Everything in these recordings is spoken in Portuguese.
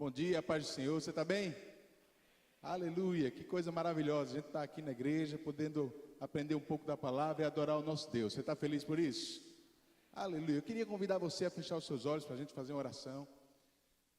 Bom dia, paz do Senhor, você está bem? Aleluia, que coisa maravilhosa, a gente está aqui na igreja, podendo aprender um pouco da palavra e adorar o nosso Deus. Você está feliz por isso? Aleluia, eu queria convidar você a fechar os seus olhos para a gente fazer uma oração.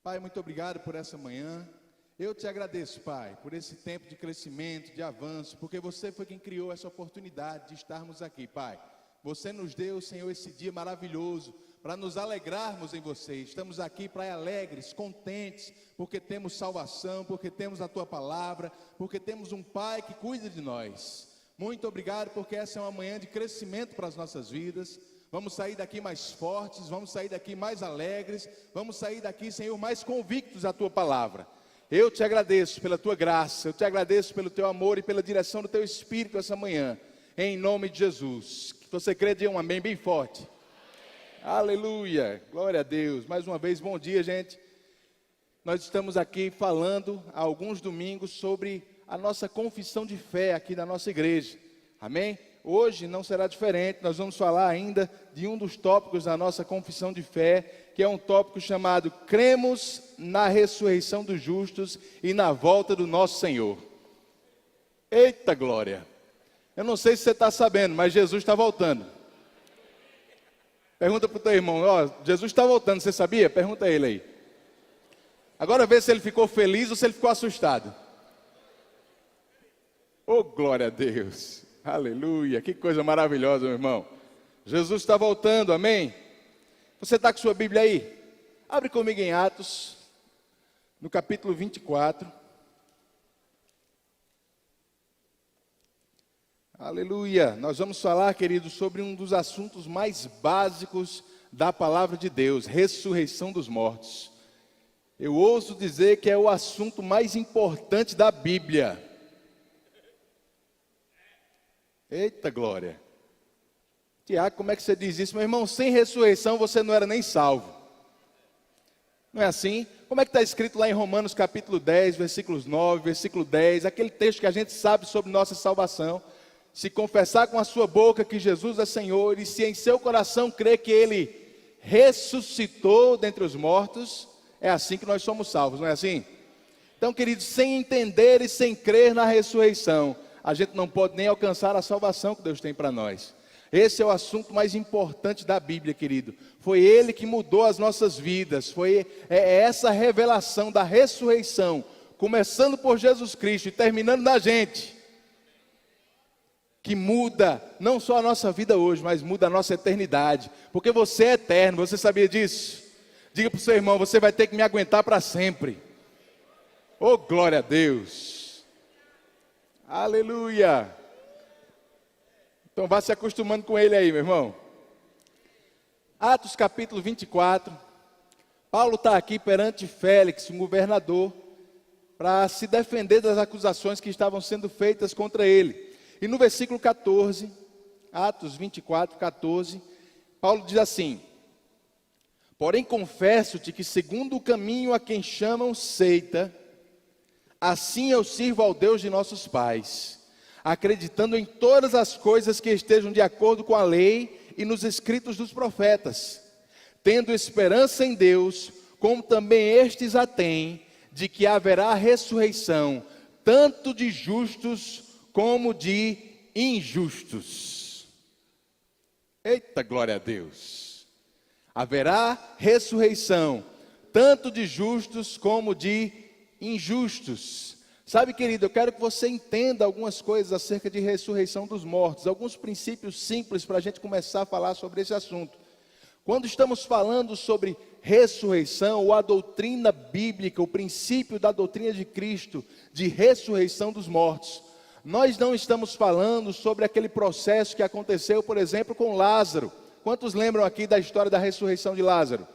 Pai, muito obrigado por essa manhã. Eu te agradeço, Pai, por esse tempo de crescimento, de avanço, porque você foi quem criou essa oportunidade de estarmos aqui, Pai. Você nos deu, Senhor, esse dia maravilhoso para nos alegrarmos em você. Estamos aqui, Pai, alegres, contentes, porque temos salvação, porque temos a Tua palavra, porque temos um Pai que cuida de nós. Muito obrigado, porque essa é uma manhã de crescimento para as nossas vidas. Vamos sair daqui mais fortes, vamos sair daqui mais alegres, vamos sair daqui, Senhor, mais convictos da Tua palavra. Eu te agradeço pela Tua graça, eu te agradeço pelo Teu amor e pela direção do Teu Espírito essa manhã, em nome de Jesus. Que você crê, diga um amém bem forte. Amém. Aleluia, glória a Deus. Mais uma vez, bom dia, gente. Nós estamos aqui falando há alguns domingos sobre a nossa confissão de fé aqui na nossa igreja, amém? Hoje não será diferente, nós vamos falar ainda de um dos tópicos da nossa confissão de fé, que é um tópico chamado Cremos na ressurreição dos justos e na volta do nosso Senhor. Eita glória! Eu não sei se você está sabendo, mas Jesus está voltando. Pergunta para o teu irmão, ó, Jesus está voltando, você sabia? Pergunta a ele aí. Agora vê se ele ficou feliz ou se ele ficou assustado. Oh, glória a Deus! Aleluia, que coisa maravilhosa, meu irmão. Jesus está voltando, amém? Você está com sua Bíblia aí? Abre comigo em Atos, no capítulo 24. Aleluia, nós vamos falar, queridos, sobre um dos assuntos mais básicos da palavra de Deus, ressurreição dos mortos. Eu ouso dizer que é o assunto mais importante da Bíblia. Eita glória! Tiago, como é que você diz isso? Meu irmão, sem ressurreição você não era nem salvo. Não é assim? Como é que está escrito lá em Romanos capítulo 10, versículos 9, versículo 10, aquele texto que a gente sabe sobre nossa salvação. Se confessar com a sua boca que Jesus é Senhor, e se em seu coração crer que Ele ressuscitou dentre os mortos, é assim que nós somos salvos, não é assim? Então, queridos, sem entender e sem crer na ressurreição, a gente não pode nem alcançar a salvação que Deus tem para nós. Esse é o assunto mais importante da Bíblia, querido. Foi Ele que mudou as nossas vidas. Foi essa revelação da ressurreição, começando por Jesus Cristo e terminando na gente, que muda não só a nossa vida hoje, mas muda a nossa eternidade. Porque você é eterno, você sabia disso? Diga para o seu irmão, você vai ter que me aguentar para sempre. Oh, glória a Deus! Aleluia! Então vá se acostumando com ele aí, meu irmão. Atos capítulo 24. Paulo está aqui perante Félix, um governador, para se defender das acusações que estavam sendo feitas contra ele. E no versículo 14, Atos 24, 14, Paulo diz assim: porém confesso-te que segundo o caminho a quem chamam seita, assim eu sirvo ao Deus de nossos pais, acreditando em todas as coisas que estejam de acordo com a lei e nos escritos dos profetas, tendo esperança em Deus, como também estes a têm, de que haverá ressurreição, tanto de justos como de injustos. Eita, glória a Deus! Haverá ressurreição, tanto de justos como de injustos. Sabe, querido, eu quero que você entenda algumas coisas acerca de ressurreição dos mortos, alguns princípios simples para a gente começar a falar sobre esse assunto. Quando estamos falando sobre ressurreição, ou a doutrina bíblica, o princípio da doutrina de Cristo, de ressurreição dos mortos, nós não estamos falando sobre aquele processo que aconteceu, por exemplo, com Lázaro. Quantos lembram aqui da história da ressurreição de Lázaro?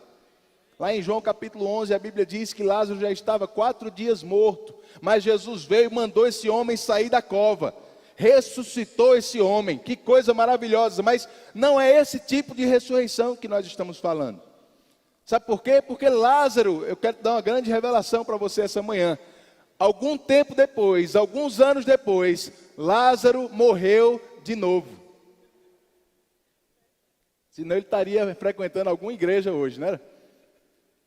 Lá em João capítulo 11, a Bíblia diz que Lázaro já estava 4 dias morto, mas Jesus veio e mandou esse homem sair da cova, ressuscitou esse homem, que coisa maravilhosa, mas não é esse tipo de ressurreição que nós estamos falando. Sabe por quê? Porque Lázaro, eu quero dar uma grande revelação para você essa manhã. Algum tempo depois, alguns anos depois, Lázaro morreu de novo. Senão ele estaria frequentando alguma igreja hoje, não era?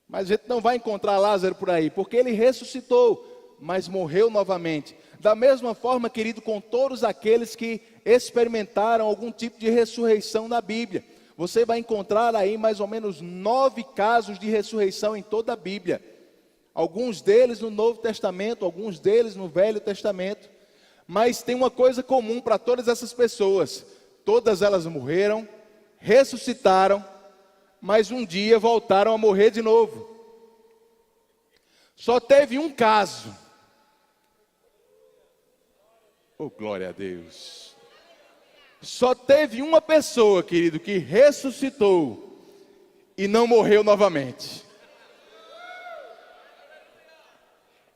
Mas a gente não vai encontrar Lázaro por aí, porque ele ressuscitou, mas morreu novamente. Da mesma forma, querido, com todos aqueles que experimentaram algum tipo de ressurreição na Bíblia. Você vai encontrar aí mais ou menos 9 casos de ressurreição em toda a Bíblia. Alguns deles no Novo Testamento, alguns deles no Velho Testamento. Mas tem uma coisa comum para todas essas pessoas. Todas elas morreram, ressuscitaram, mas um dia voltaram a morrer de novo. Só teve um caso. Oh, glória a Deus. Só teve uma pessoa, querido, que ressuscitou e não morreu novamente.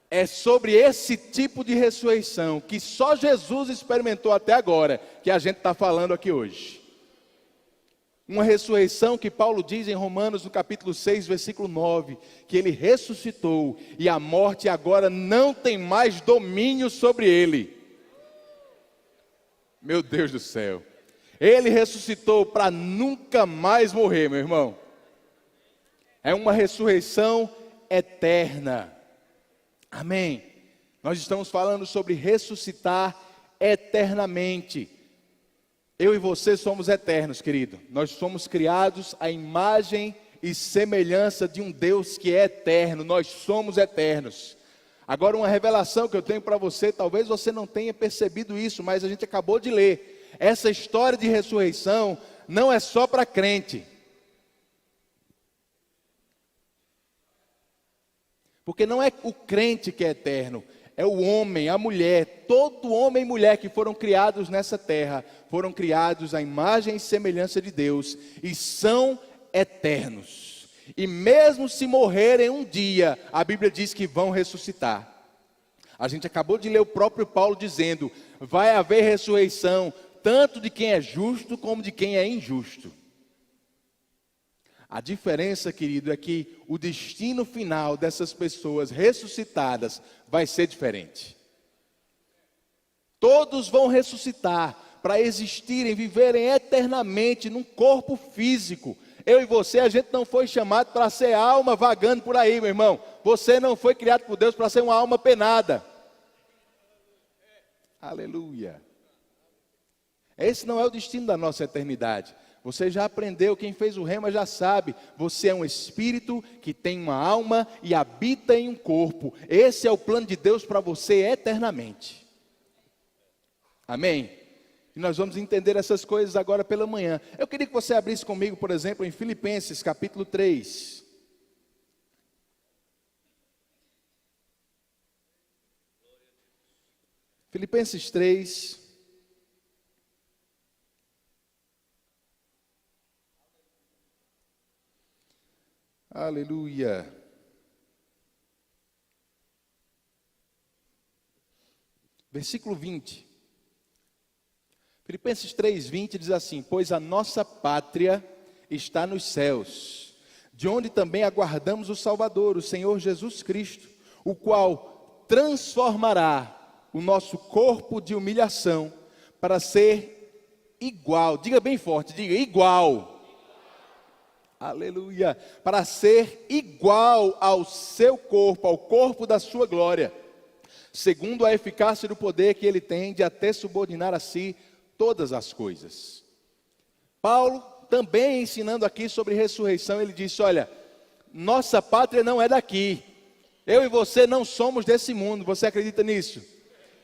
É sobre esse tipo de ressurreição que só Jesus experimentou até agora, que a gente está falando aqui hoje. Uma ressurreição que Paulo diz em Romanos, no capítulo 6, versículo 9, que ele ressuscitou e a morte agora não tem mais domínio sobre ele. Meu Deus do céu. Ele ressuscitou para nunca mais morrer, meu irmão. É uma ressurreição eterna. Amém. Nós estamos falando sobre ressuscitar eternamente. Eu e você somos eternos, querido. Nós somos criados à imagem e semelhança de um Deus que é eterno. Nós somos eternos. Agora, uma revelação que eu tenho para você, talvez você não tenha percebido isso, mas a gente acabou de ler. Essa história de ressurreição não é só para crente. Porque não é o crente que é eterno, é o homem, a mulher, todo homem e mulher que foram criados nessa terra, foram criados à imagem e semelhança de Deus, e são eternos. E mesmo se morrerem um dia, a Bíblia diz que vão ressuscitar. A gente acabou de ler o próprio Paulo dizendo, vai haver ressurreição, tanto de quem é justo como de quem é injusto. A diferença, querido, é que o destino final dessas pessoas ressuscitadas vai ser diferente. Todos vão ressuscitar para existirem, viverem eternamente num corpo físico. Eu e você, a gente não foi chamado para ser alma vagando por aí, meu irmão. Você não foi criado por Deus para ser uma alma penada. Aleluia. Esse não é o destino da nossa eternidade. Você já aprendeu, quem fez o rema já sabe, você é um espírito que tem uma alma e habita em um corpo. Esse é o plano de Deus para você eternamente. Amém? E nós vamos entender essas coisas agora pela manhã. Eu queria que você abrisse comigo, por exemplo, em Filipenses capítulo 3. Filipenses 3. Aleluia. Versículo 20. Filipenses 3:20 diz assim: pois a nossa pátria está nos céus, de onde também aguardamos o Salvador, o Senhor Jesus Cristo, o qual transformará o nosso corpo de humilhação para ser igual, diga bem forte, diga igual. Aleluia, para ser igual ao seu corpo, ao corpo da sua glória, segundo a eficácia do poder que ele tem de até subordinar a si todas as coisas. Paulo, também ensinando aqui sobre ressurreição, ele disse, olha, nossa pátria não é daqui, eu e você não somos desse mundo, você acredita nisso?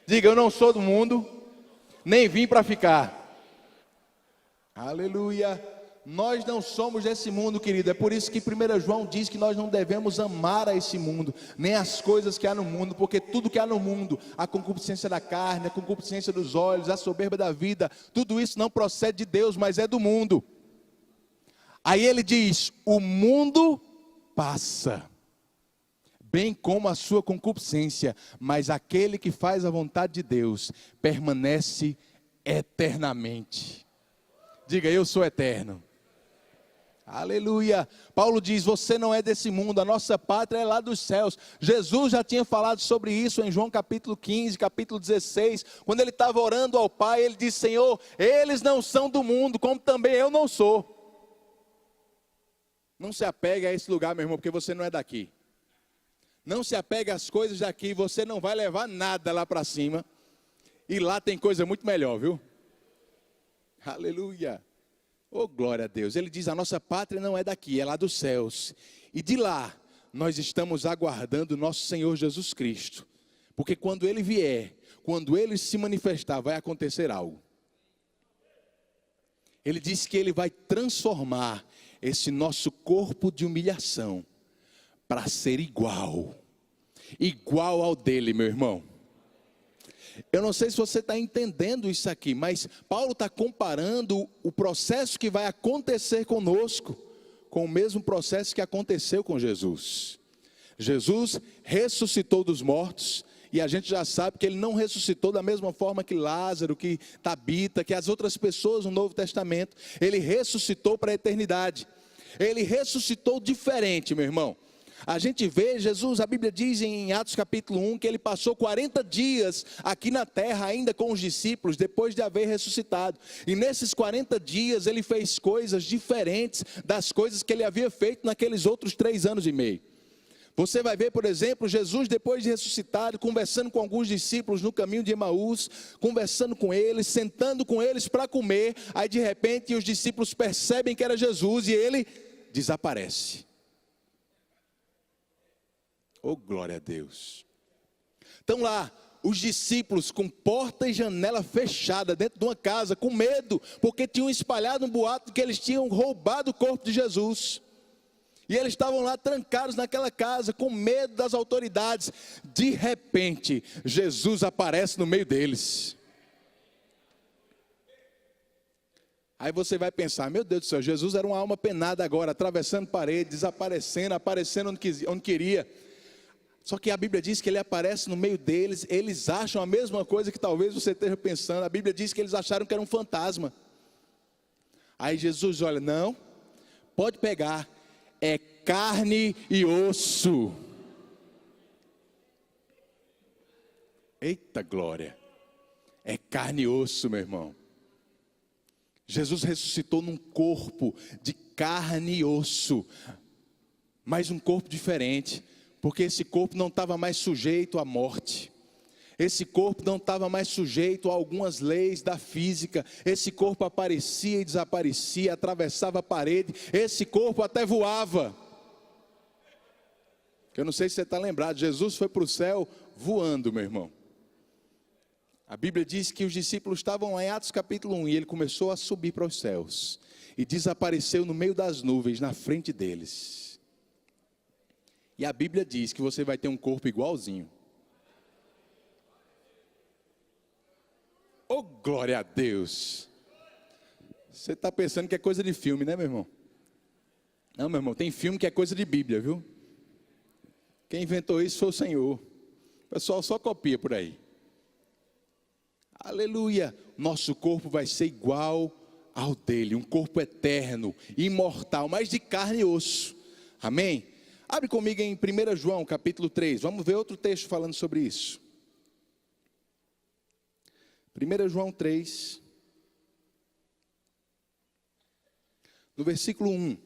Diga, eu não sou do mundo, nem vim para ficar. Aleluia. Nós não somos desse mundo, querido. É por isso que 1 João diz que nós não devemos amar a esse mundo, nem as coisas que há no mundo, porque tudo que há no mundo, a concupiscência da carne, a concupiscência dos olhos, a soberba da vida, tudo isso não procede de Deus, mas é do mundo. Aí ele diz, o mundo passa, bem como a sua concupiscência, mas aquele que faz a vontade de Deus, permanece eternamente. Diga, eu sou eterno. Aleluia. Paulo diz, você não é desse mundo, a nossa pátria é lá dos céus. Jesus já tinha falado sobre isso em João capítulo 15, capítulo 16, quando ele estava orando ao Pai, ele disse, Senhor, eles não são do mundo, como também eu não sou. Não se apegue a esse lugar, meu irmão, porque você não é daqui. Não se apegue às coisas daqui, você não vai levar nada lá para cima. E lá tem coisa muito melhor, viu? Aleluia. Oh, glória a Deus. Ele diz, a nossa pátria não é daqui, é lá dos céus. E de lá, nós estamos aguardando o nosso Senhor Jesus Cristo. Porque quando Ele vier, quando Ele se manifestar, vai acontecer algo. Ele diz que Ele vai transformar esse nosso corpo de humilhação para ser igual ao dele, meu irmão. Eu não sei se você está entendendo isso aqui, mas Paulo está comparando o processo que vai acontecer conosco com o mesmo processo que aconteceu com Jesus. Jesus ressuscitou dos mortos, e a gente já sabe que ele não ressuscitou da mesma forma que Lázaro, que Tabita, que as outras pessoas no Novo Testamento. Ele ressuscitou para a eternidade. Ele ressuscitou diferente, meu irmão. A gente vê Jesus, a Bíblia diz em Atos capítulo 1, que ele passou 40 dias aqui na terra ainda com os discípulos, depois de haver ressuscitado. E nesses 40 dias ele fez coisas diferentes das coisas que ele havia feito naqueles outros 3 anos e meio. Você vai ver, por exemplo, Jesus depois de ressuscitado, conversando com alguns discípulos no caminho de Emaús, conversando com eles, sentando com eles para comer. Aí de repente os discípulos percebem que era Jesus e ele desaparece. Oh, glória a Deus. Estão lá os discípulos com porta e janela fechada dentro de uma casa, com medo, porque tinham espalhado um boato que eles tinham roubado o corpo de Jesus. E eles estavam lá trancados naquela casa, com medo das autoridades. De repente, Jesus aparece no meio deles. Aí você vai pensar, meu Deus do céu, Jesus era uma alma penada agora, atravessando paredes, desaparecendo, aparecendo onde queria. Só que a Bíblia diz que ele aparece no meio deles, eles acham a mesma coisa que talvez você esteja pensando. A Bíblia diz que eles acharam que era um fantasma. Aí Jesus olha, não, pode pegar, é carne e osso. Eita glória, é carne e osso, meu irmão. Jesus ressuscitou num corpo de carne e osso, mas um corpo diferente, porque esse corpo não estava mais sujeito à morte. Esse corpo não estava mais sujeito a algumas leis da física. Esse corpo aparecia e desaparecia, atravessava a parede. Esse corpo até voava. Eu não sei se você está lembrado, Jesus foi para o céu voando, meu irmão. A Bíblia diz que os discípulos estavam lá em Atos capítulo 1, e ele começou a subir para os céus, e desapareceu no meio das nuvens, na frente deles. E a Bíblia diz que você vai ter um corpo igualzinho. Oh, glória a Deus. Você está pensando que é coisa de filme, né, meu irmão? Não, meu irmão, tem filme que é coisa de Bíblia, viu? Quem inventou isso foi o Senhor. O pessoal só copia por aí. Aleluia. Nosso corpo vai ser igual ao dele. Um corpo eterno, imortal, mas de carne e osso. Amém? Abre comigo em 1 João capítulo 3. Vamos ver outro texto falando sobre isso. 1 João 3. No versículo 1.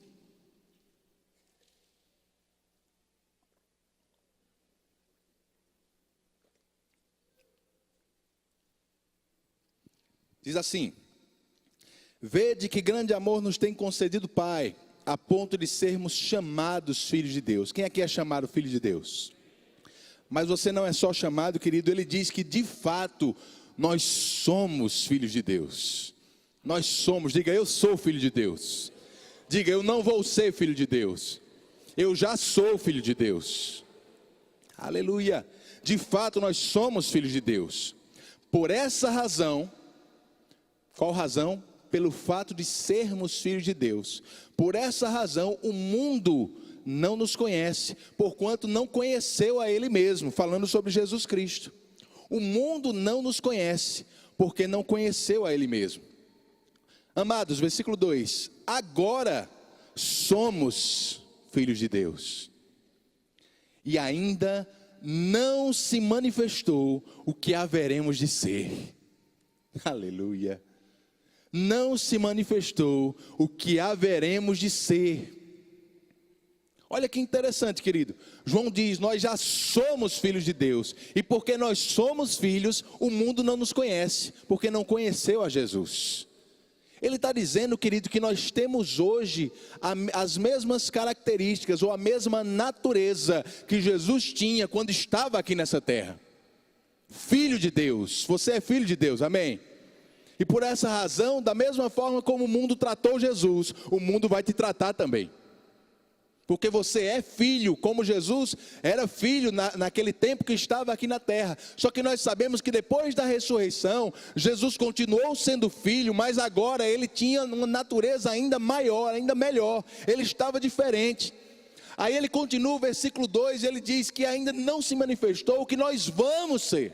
Diz assim: vede que grande amor nos tem concedido o Pai, a ponto de sermos chamados filhos de Deus. Quem aqui é chamado filho de Deus? Mas você não é só chamado, querido, ele diz que de fato nós somos filhos de Deus. Nós somos, diga, eu sou filho de Deus. Diga, eu não vou ser filho de Deus, eu já sou filho de Deus. Aleluia. De fato nós somos filhos de Deus. Por essa razão, qual razão? Pelo fato de sermos filhos de Deus. Por essa razão o mundo não nos conhece, porquanto não conheceu a Ele mesmo, falando sobre Jesus Cristo. O mundo não nos conhece, porque não conheceu a Ele mesmo. Amados, versículo 2: agora somos filhos de Deus, e ainda não se manifestou o que haveremos de ser. Aleluia. Não se manifestou o que haveremos de ser. Olha que interessante, querido. João diz: nós já somos filhos de Deus. E porque nós somos filhos, o mundo não nos conhece, porque não conheceu a Jesus. Ele está dizendo, querido, que nós temos hoje as mesmas características, ou a mesma natureza que Jesus tinha quando estava aqui nessa terra. Filho de Deus. Você é filho de Deus, amém? E por essa razão, da mesma forma como o mundo tratou Jesus, o mundo vai te tratar também. Porque você é filho, como Jesus era filho naquele tempo que estava aqui na terra. Só que nós sabemos que depois da ressurreição, Jesus continuou sendo filho, mas agora ele tinha uma natureza ainda maior, ainda melhor. Ele estava diferente. Aí ele continua o versículo 2, ele diz que ainda não se manifestou o que nós vamos ser.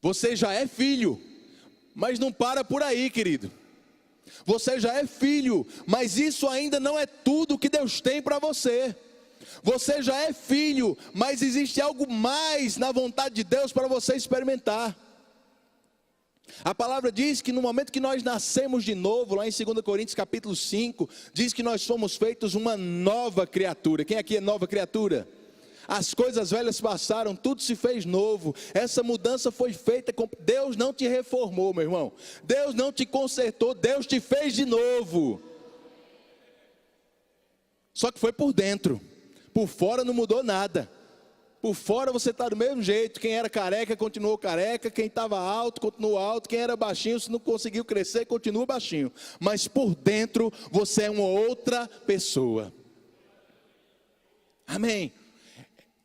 Você já é filho, mas não para por aí, querido. Você já é filho, mas isso ainda não é tudo que Deus tem para você. Você já é filho, mas existe algo mais na vontade de Deus para você experimentar. A palavra diz que no momento que nós nascemos de novo, lá em 2 Coríntios capítulo 5, diz que nós somos feitos uma nova criatura. Quem aqui é nova criatura? As coisas velhas passaram, tudo se fez novo. Essa mudança foi feita, Deus não te reformou, meu irmão. Deus não te consertou, Deus te fez de novo. Só que foi por dentro. Por fora não mudou nada. Por fora você está do mesmo jeito. Quem era careca continuou careca. Quem estava alto continuou alto. Quem era baixinho, se não conseguiu crescer, continua baixinho. Mas por dentro você é uma outra pessoa. Amém.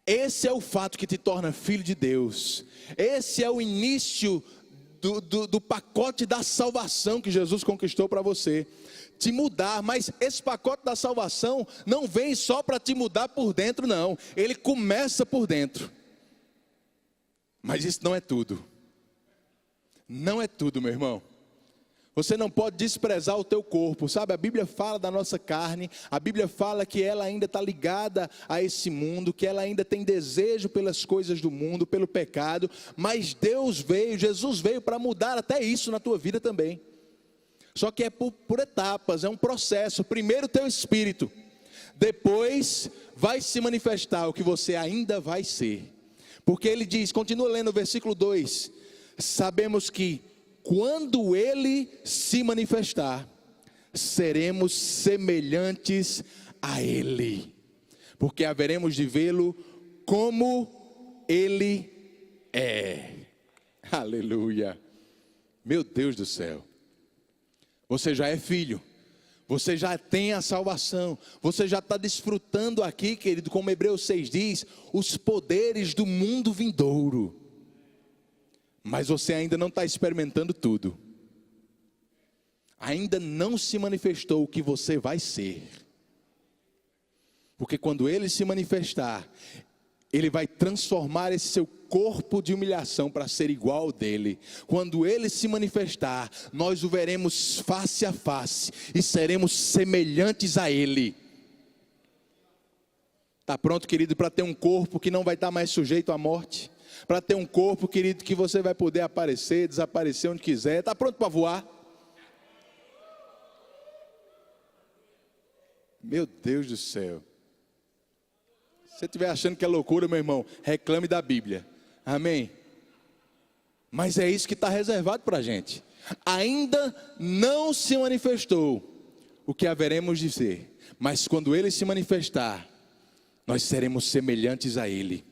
Esse é o fato que te torna filho de Deus. Esse é o início do pacote da salvação que Jesus conquistou para você. Te mudar, mas esse pacote da salvação não vem só para te mudar por dentro, não. Ele começa por dentro. Mas isso não é tudo. Não é tudo, meu irmão. Você não pode desprezar o teu corpo, sabe? A Bíblia fala da nossa carne, a Bíblia fala que ela ainda está ligada a esse mundo, que ela ainda tem desejo pelas coisas do mundo, pelo pecado, mas Jesus veio para mudar até isso na tua vida também. Só que é por etapas, é um processo. Primeiro teu espírito, depois vai se manifestar o que você ainda vai ser. Porque ele diz, continua lendo o versículo 2, sabemos que quando ele se manifestar, seremos semelhantes a ele, porque haveremos de vê-lo como ele é. Aleluia. Meu Deus do céu. Você já é filho. Você já tem a salvação. Você já está desfrutando aqui, querido, como Hebreus 6 diz, os poderes do mundo vindouro. Mas você ainda não está experimentando tudo. Ainda não se manifestou o que você vai ser. Porque quando ele se manifestar, ele vai transformar esse seu corpo de humilhação para ser igual ao dele. Quando ele se manifestar, nós o veremos face a face e seremos semelhantes a ele. Está pronto, querido, para ter um corpo que não vai estar mais sujeito à morte? Para ter um corpo, querido, que você vai poder aparecer, desaparecer onde quiser. Está pronto para voar? Meu Deus do céu. Se você estiver achando que é loucura, meu irmão, reclame da Bíblia. Amém? Mas é isso que está reservado para a gente. Ainda não se manifestou o que haveremos de ser. Mas quando ele se manifestar, nós seremos semelhantes a ele.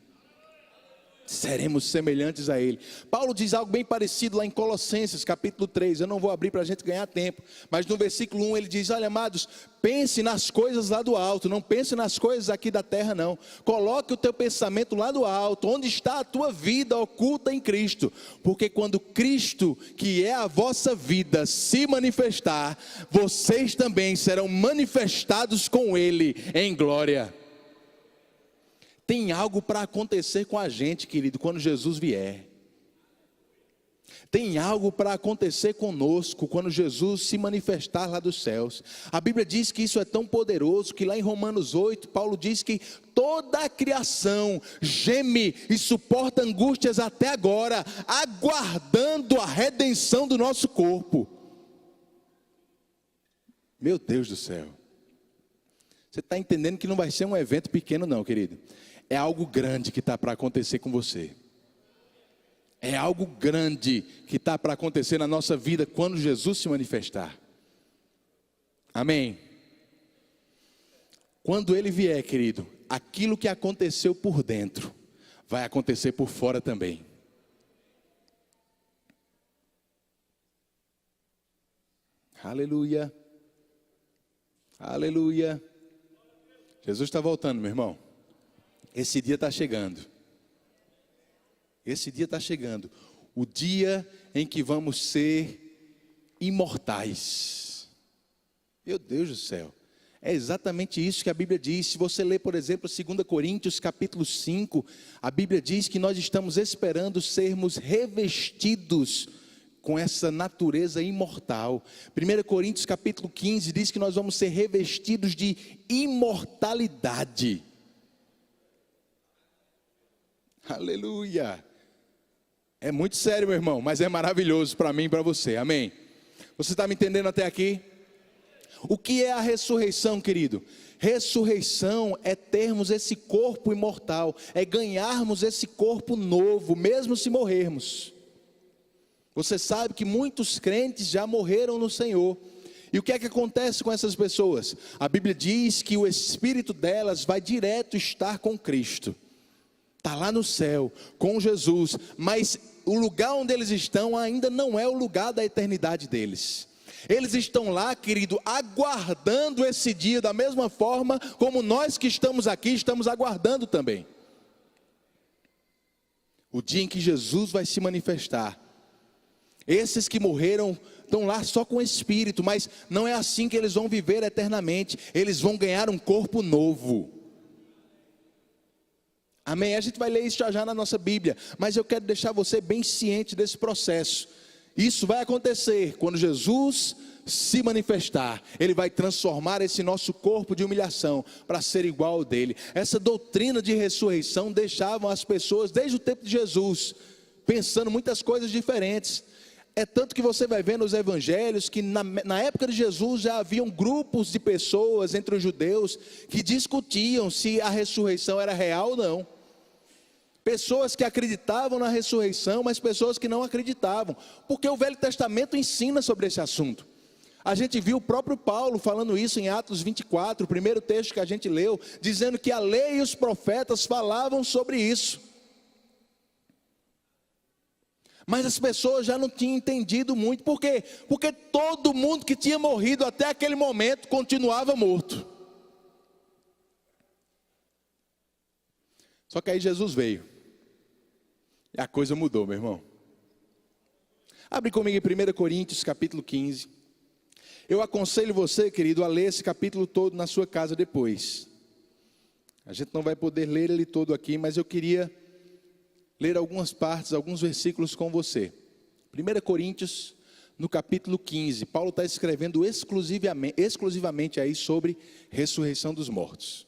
Seremos semelhantes a ele. Paulo diz algo bem parecido lá em Colossenses capítulo 3, eu não vou abrir para a gente ganhar tempo, mas no versículo 1 ele diz, olha amados, pense nas coisas lá do alto, não pense nas coisas aqui da terra não, coloque o teu pensamento lá do alto, onde está a tua vida oculta em Cristo, porque quando Cristo, que é a vossa vida, se manifestar, vocês também serão manifestados com ele em glória. Tem algo para acontecer com a gente, querido, quando Jesus vier. Tem algo para acontecer conosco quando Jesus se manifestar lá dos céus. A Bíblia diz que isso é tão poderoso que lá em Romanos 8, Paulo diz que toda a criação geme e suporta angústias até agora, aguardando a redenção do nosso corpo. Meu Deus do céu. Você está entendendo que não vai ser um evento pequeno não, querido. É algo grande que está para acontecer com você. É algo grande que está para acontecer na nossa vida quando Jesus se manifestar. Amém? Quando Ele vier, querido, aquilo que aconteceu por dentro, vai acontecer por fora também. Aleluia. Aleluia. Jesus está voltando, meu irmão. Esse dia está chegando. Esse dia está chegando. O dia em que vamos ser imortais. Meu Deus do céu. É exatamente isso que a Bíblia diz. Se você ler, por exemplo, 2 Coríntios capítulo 5, a Bíblia diz que nós estamos esperando sermos revestidos com essa natureza imortal. 1 Coríntios capítulo 15 diz que nós vamos ser revestidos de imortalidade. Aleluia. É muito sério, meu irmão, mas é maravilhoso para mim e para você, amém? Você está me entendendo até aqui? O que é a ressurreição, querido? Ressurreição é termos esse corpo imortal, é ganharmos esse corpo novo, mesmo se morrermos. Você sabe que muitos crentes já morreram no Senhor. E o que é que acontece com essas pessoas? A Bíblia diz que o espírito delas vai direto estar com Cristo. Está lá no céu, com Jesus. Mas o lugar onde eles estão ainda não é o lugar da eternidade deles. Eles estão lá, querido, aguardando esse dia da mesma forma como nós que estamos aqui estamos aguardando também. O dia em que Jesus vai se manifestar. Esses que morreram estão lá só com o espírito, mas não é assim que eles vão viver eternamente. Eles vão ganhar um corpo novo. Amém? A gente vai ler isso já na nossa Bíblia, mas eu quero deixar você bem ciente desse processo. Isso vai acontecer quando Jesus se manifestar. Ele vai transformar esse nosso corpo de humilhação para ser igual ao dele. Essa doutrina de ressurreição deixava as pessoas desde o tempo de Jesus pensando muitas coisas diferentes. É tanto que você vai ver nos evangelhos que na época de Jesus já haviam grupos de pessoas entre os judeus que discutiam se a ressurreição era real ou não. Pessoas que acreditavam na ressurreição, mas pessoas que não acreditavam, porque o Velho Testamento ensina sobre esse assunto. A gente viu o próprio Paulo falando isso em Atos 24, o primeiro texto que a gente leu, dizendo que a lei e os profetas falavam sobre isso. Mas as pessoas já não tinham entendido muito. Por quê? Porque todo mundo que tinha morrido até aquele momento continuava morto. Só que aí Jesus veio. E a coisa mudou, meu irmão. Abre comigo em 1 Coríntios capítulo 15. Eu aconselho você, querido, a ler esse capítulo todo na sua casa depois. A gente não vai poder ler ele todo aqui, mas eu queria ler algumas partes, alguns versículos com você. 1 Coríntios, no capítulo 15, Paulo está escrevendo exclusivamente aí sobre ressurreição dos mortos.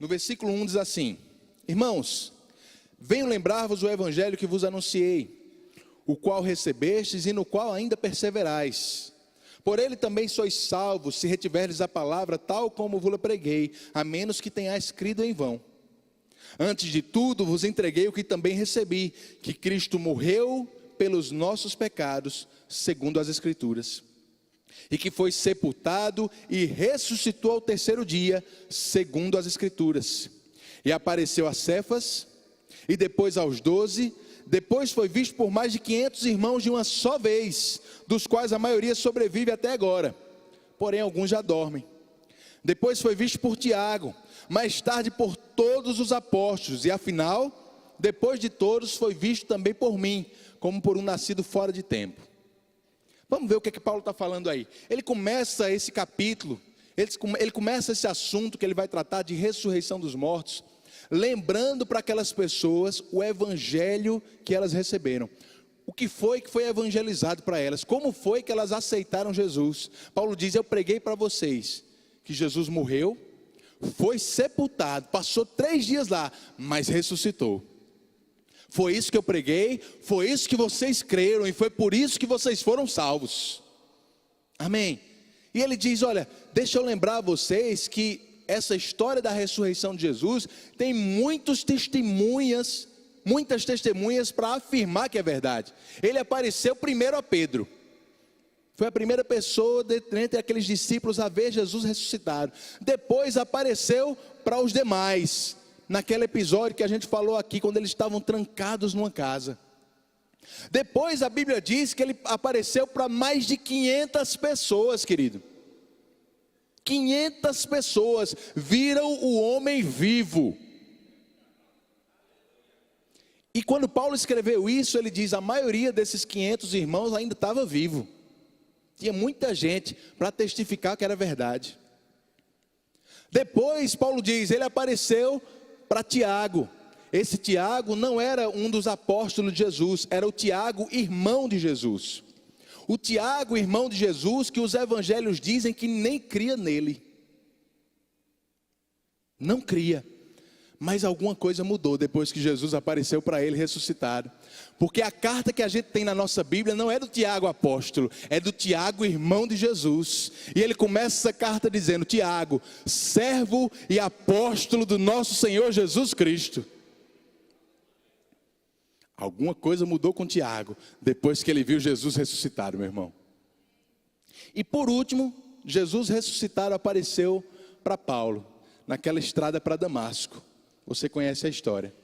No versículo 1 diz assim: Irmãos, venho lembrar-vos o evangelho que vos anunciei, o qual recebestes e no qual ainda perseverais. Por ele também sois salvos, se retiverdes a palavra tal como vos preguei, a menos que tenhais crido em vão. Antes de tudo vos entreguei o que também recebi, que Cristo morreu pelos nossos pecados, segundo as Escrituras, e que foi sepultado e ressuscitou ao terceiro dia, segundo as Escrituras, e apareceu a Cefas, e depois aos 12, depois foi visto por mais de 500 irmãos de uma só vez, dos quais a maioria sobrevive até agora, porém alguns já dormem. Depois foi visto por Tiago, mais tarde por todos os apóstolos, e afinal, depois de todos, foi visto também por mim, como por um nascido fora de tempo. Vamos ver o que é que Paulo está falando aí. Ele começa esse capítulo, ele começa esse assunto que ele vai tratar de ressurreição dos mortos, lembrando para aquelas pessoas o evangelho que elas receberam. O que foi evangelizado para elas? Como foi que elas aceitaram Jesus? Paulo diz: eu preguei para vocês que Jesus morreu, foi sepultado, passou 3 dias lá, mas ressuscitou. Foi isso que eu preguei, foi isso que vocês creram, e foi por isso que vocês foram salvos. Amém. E ele diz: olha, deixa eu lembrar a vocês que essa história da ressurreição de Jesus tem muitas testemunhas para afirmar que é verdade. Ele apareceu primeiro a Pedro. Foi a primeira pessoa dentre aqueles discípulos a ver Jesus ressuscitado. Depois apareceu para os demais, naquele episódio que a gente falou aqui, quando eles estavam trancados numa casa. Depois a Bíblia diz que ele apareceu para mais de 500 pessoas, querido. 500 pessoas viram o homem vivo. E quando Paulo escreveu isso, ele diz: a maioria desses 500 irmãos ainda estava vivo. Tinha muita gente para testificar que era verdade. Depois Paulo diz, ele apareceu para Tiago. Esse Tiago não era um dos apóstolos de Jesus, era o Tiago, irmão de Jesus. O Tiago, irmão de Jesus, que os evangelhos dizem que nem cria nele. Não cria. Mas alguma coisa mudou depois que Jesus apareceu para ele ressuscitado. Porque a carta que a gente tem na nossa Bíblia não é do Tiago apóstolo, é do Tiago, irmão de Jesus. E ele começa essa carta dizendo: Tiago, servo e apóstolo do nosso Senhor Jesus Cristo. Alguma coisa mudou com Tiago depois que ele viu Jesus ressuscitado, meu irmão. E por último, Jesus ressuscitado apareceu para Paulo, naquela estrada para Damasco. Você conhece a história.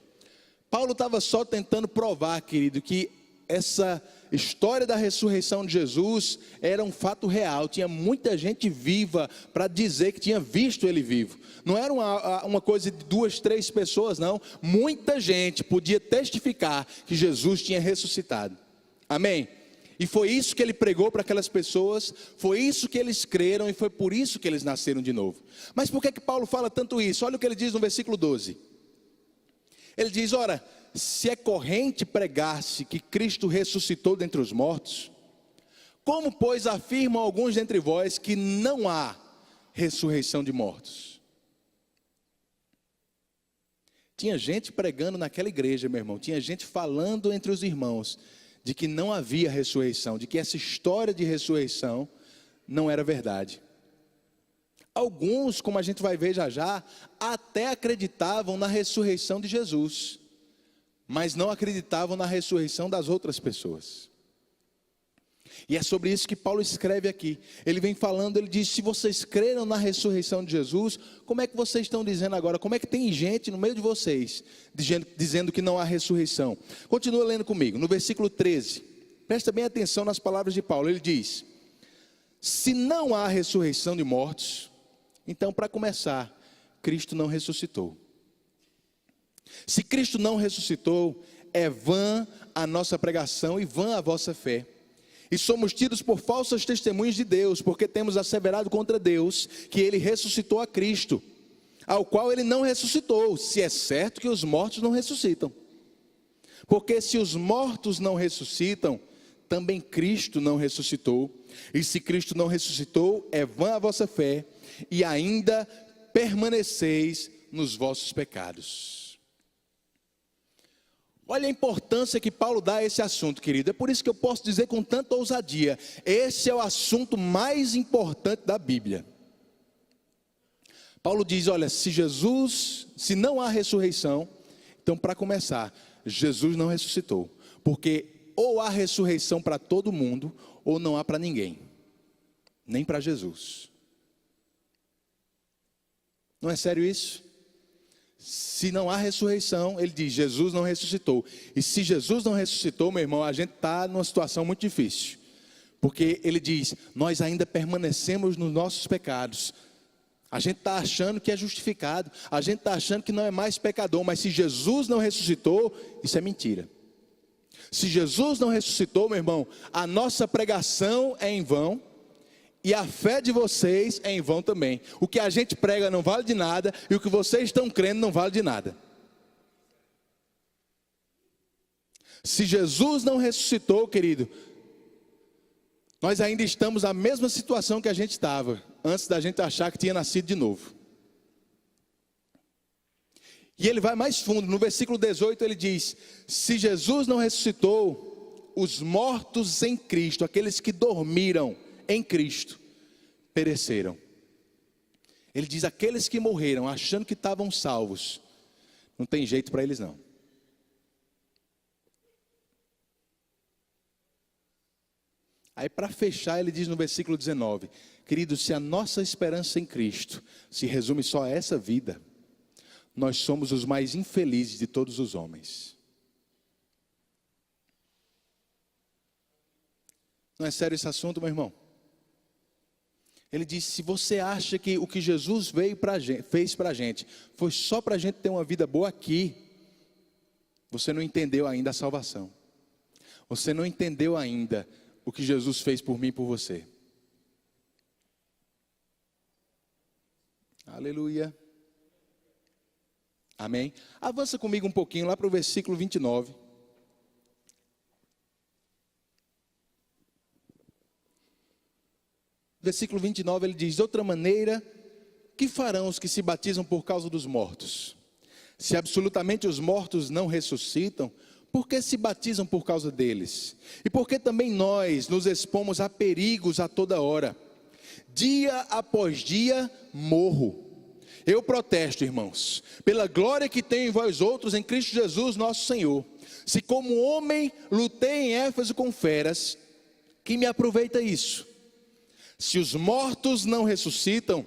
Paulo estava só tentando provar, querido, que essa história da ressurreição de Jesus era um fato real. Tinha muita gente viva para dizer que tinha visto ele vivo. Não era uma coisa de 2, 3 pessoas, não. Muita gente podia testificar que Jesus tinha ressuscitado. Amém? E foi isso que ele pregou para aquelas pessoas, foi isso que eles creram e foi por isso que eles nasceram de novo. Mas por que Paulo fala tanto isso? Olha o que ele diz no versículo 12. Ele diz: ora, se é corrente pregar-se que Cristo ressuscitou dentre os mortos, como pois afirmam alguns dentre vós que não há ressurreição de mortos? Tinha gente pregando naquela igreja, meu irmão, tinha gente falando entre os irmãos de que não havia ressurreição, de que essa história de ressurreição não era verdade. Alguns, como a gente vai ver já já, até acreditavam na ressurreição de Jesus, mas não acreditavam na ressurreição das outras pessoas. E é sobre isso que Paulo escreve aqui. Ele vem falando, ele diz: se vocês creram na ressurreição de Jesus, como é que vocês estão dizendo agora? Como é que tem gente no meio de vocês dizendo que não há ressurreição? Continua lendo comigo, no versículo 13. Presta bem atenção nas palavras de Paulo. Ele diz: se não há ressurreição de mortos, então, para começar, Cristo não ressuscitou. Se Cristo não ressuscitou, é vã a nossa pregação e vã a vossa fé. E somos tidos por falsas testemunhas de Deus, porque temos asseverado contra Deus que Ele ressuscitou a Cristo, ao qual Ele não ressuscitou, se é certo que os mortos não ressuscitam. Porque se os mortos não ressuscitam, também Cristo não ressuscitou. E se Cristo não ressuscitou, é vã a vossa fé, e ainda permaneceis nos vossos pecados. Olha a importância que Paulo dá a esse assunto, querido. É por isso que eu posso dizer com tanta ousadia: esse é o assunto mais importante da Bíblia. Paulo diz: olha, se não há ressurreição, então, para começar, Jesus não ressuscitou. Porque ou há ressurreição para todo mundo, ou não há para ninguém, nem para Jesus. Não é sério isso? Se não há ressurreição, ele diz: Jesus não ressuscitou. E se Jesus não ressuscitou, meu irmão, a gente está numa situação muito difícil. Porque ele diz: nós ainda permanecemos nos nossos pecados. A gente está achando que é justificado, a gente está achando que não é mais pecador. Mas se Jesus não ressuscitou, isso é mentira. Se Jesus não ressuscitou, meu irmão, a nossa pregação é em vão. E a fé de vocês é em vão também. O que a gente prega não vale de nada, e o que vocês estão crendo não vale de nada. Se Jesus não ressuscitou, querido, nós ainda estamos na mesma situação que a gente estava antes da gente achar que tinha nascido de novo. E ele vai mais fundo, no versículo 18 ele diz: se Jesus não ressuscitou, os mortos em Cristo, aqueles que dormiram em Cristo, pereceram. Ele diz: aqueles que morreram achando que estavam salvos, não tem jeito para eles não. Aí para fechar ele diz no versículo 19: queridos, se a nossa esperança em Cristo se resume só a essa vida, nós somos os mais infelizes de todos os homens. Não é sério esse assunto, meu irmão? Ele disse: se você acha que o que Jesus fez para a gente foi só para a gente ter uma vida boa aqui, você não entendeu ainda a salvação. Você não entendeu ainda o que Jesus fez por mim e por você. Aleluia. Amém? Avança comigo um pouquinho lá para o versículo 29. Versículo 29 ele diz: de outra maneira, que farão os que se batizam por causa dos mortos? Se absolutamente os mortos não ressuscitam, por que se batizam por causa deles? E por que também nós nos expomos a perigos a toda hora? Dia após dia morro. Eu protesto, irmãos, pela glória que tenho em vós outros em Cristo Jesus nosso Senhor. Se como homem lutei em Éfeso com feras, que me aproveita isso? Se os mortos não ressuscitam,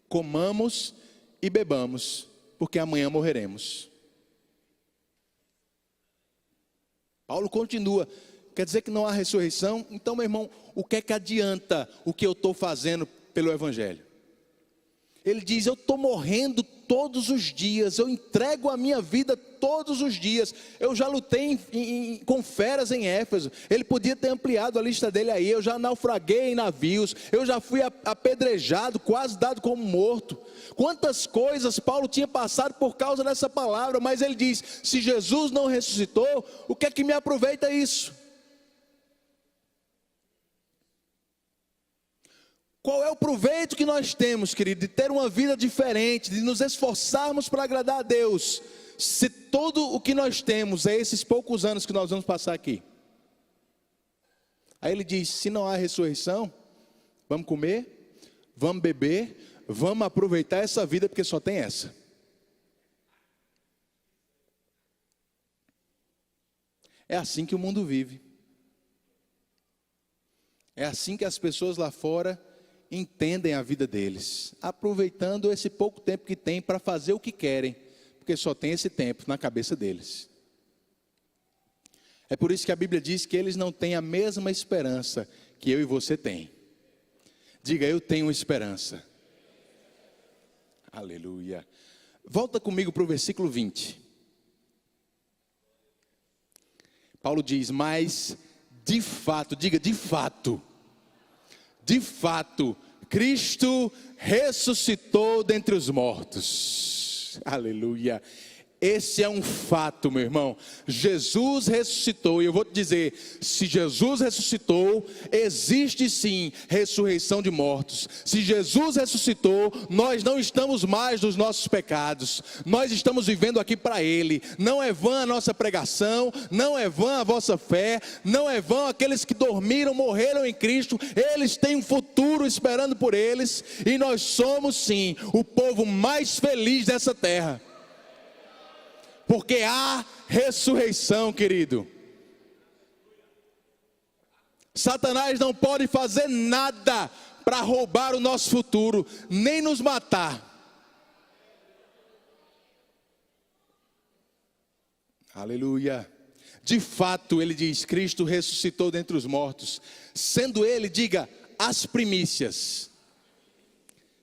comamos e bebamos, porque amanhã morreremos. Paulo continua: quer dizer que não há ressurreição? Então, meu irmão, o que é que adianta o que eu estou fazendo pelo Evangelho? Ele diz: eu estou morrendo todos os dias, eu entrego a minha vida todos os dias. Eu já lutei com feras em Éfeso. Ele podia ter ampliado a lista dele aí. Eu já naufraguei em navios, eu já fui apedrejado, quase dado como morto. Quantas coisas Paulo tinha passado por causa dessa palavra, mas ele diz: se Jesus não ressuscitou, o que é que me aproveita isso? Qual é o proveito que nós temos, querido, de ter uma vida diferente, de nos esforçarmos para agradar a Deus, se tudo o que nós temos é esses poucos anos que nós vamos passar aqui? Aí ele diz: se não há ressurreição, vamos comer, vamos beber, vamos aproveitar essa vida, porque só tem essa. É assim que o mundo vive. É assim que as pessoas lá fora entendem a vida deles, aproveitando esse pouco tempo que tem para fazer o que querem, porque só tem esse tempo na cabeça deles. É por isso que a Bíblia diz que eles não têm a mesma esperança que eu e você tem. Diga: eu tenho esperança. Aleluia. Volta comigo para o versículo 20. Paulo diz: mas de fato, diga de fato, Cristo ressuscitou dentre os mortos. Aleluia. Esse é um fato, meu irmão. Jesus ressuscitou, e eu vou te dizer: se Jesus ressuscitou, existe sim ressurreição de mortos. Se Jesus ressuscitou, nós não estamos mais nos nossos pecados, nós estamos vivendo aqui para Ele. Não é vã a nossa pregação, não é vã a vossa fé, não é vã aqueles que dormiram, morreram em Cristo. Eles têm um futuro esperando por eles, e nós somos sim o povo mais feliz dessa terra. Porque há ressurreição, querido. Satanás não pode fazer nada para roubar o nosso futuro, nem nos matar. Aleluia. De fato, ele diz: Cristo ressuscitou dentre os mortos, sendo ele, diga, as primícias.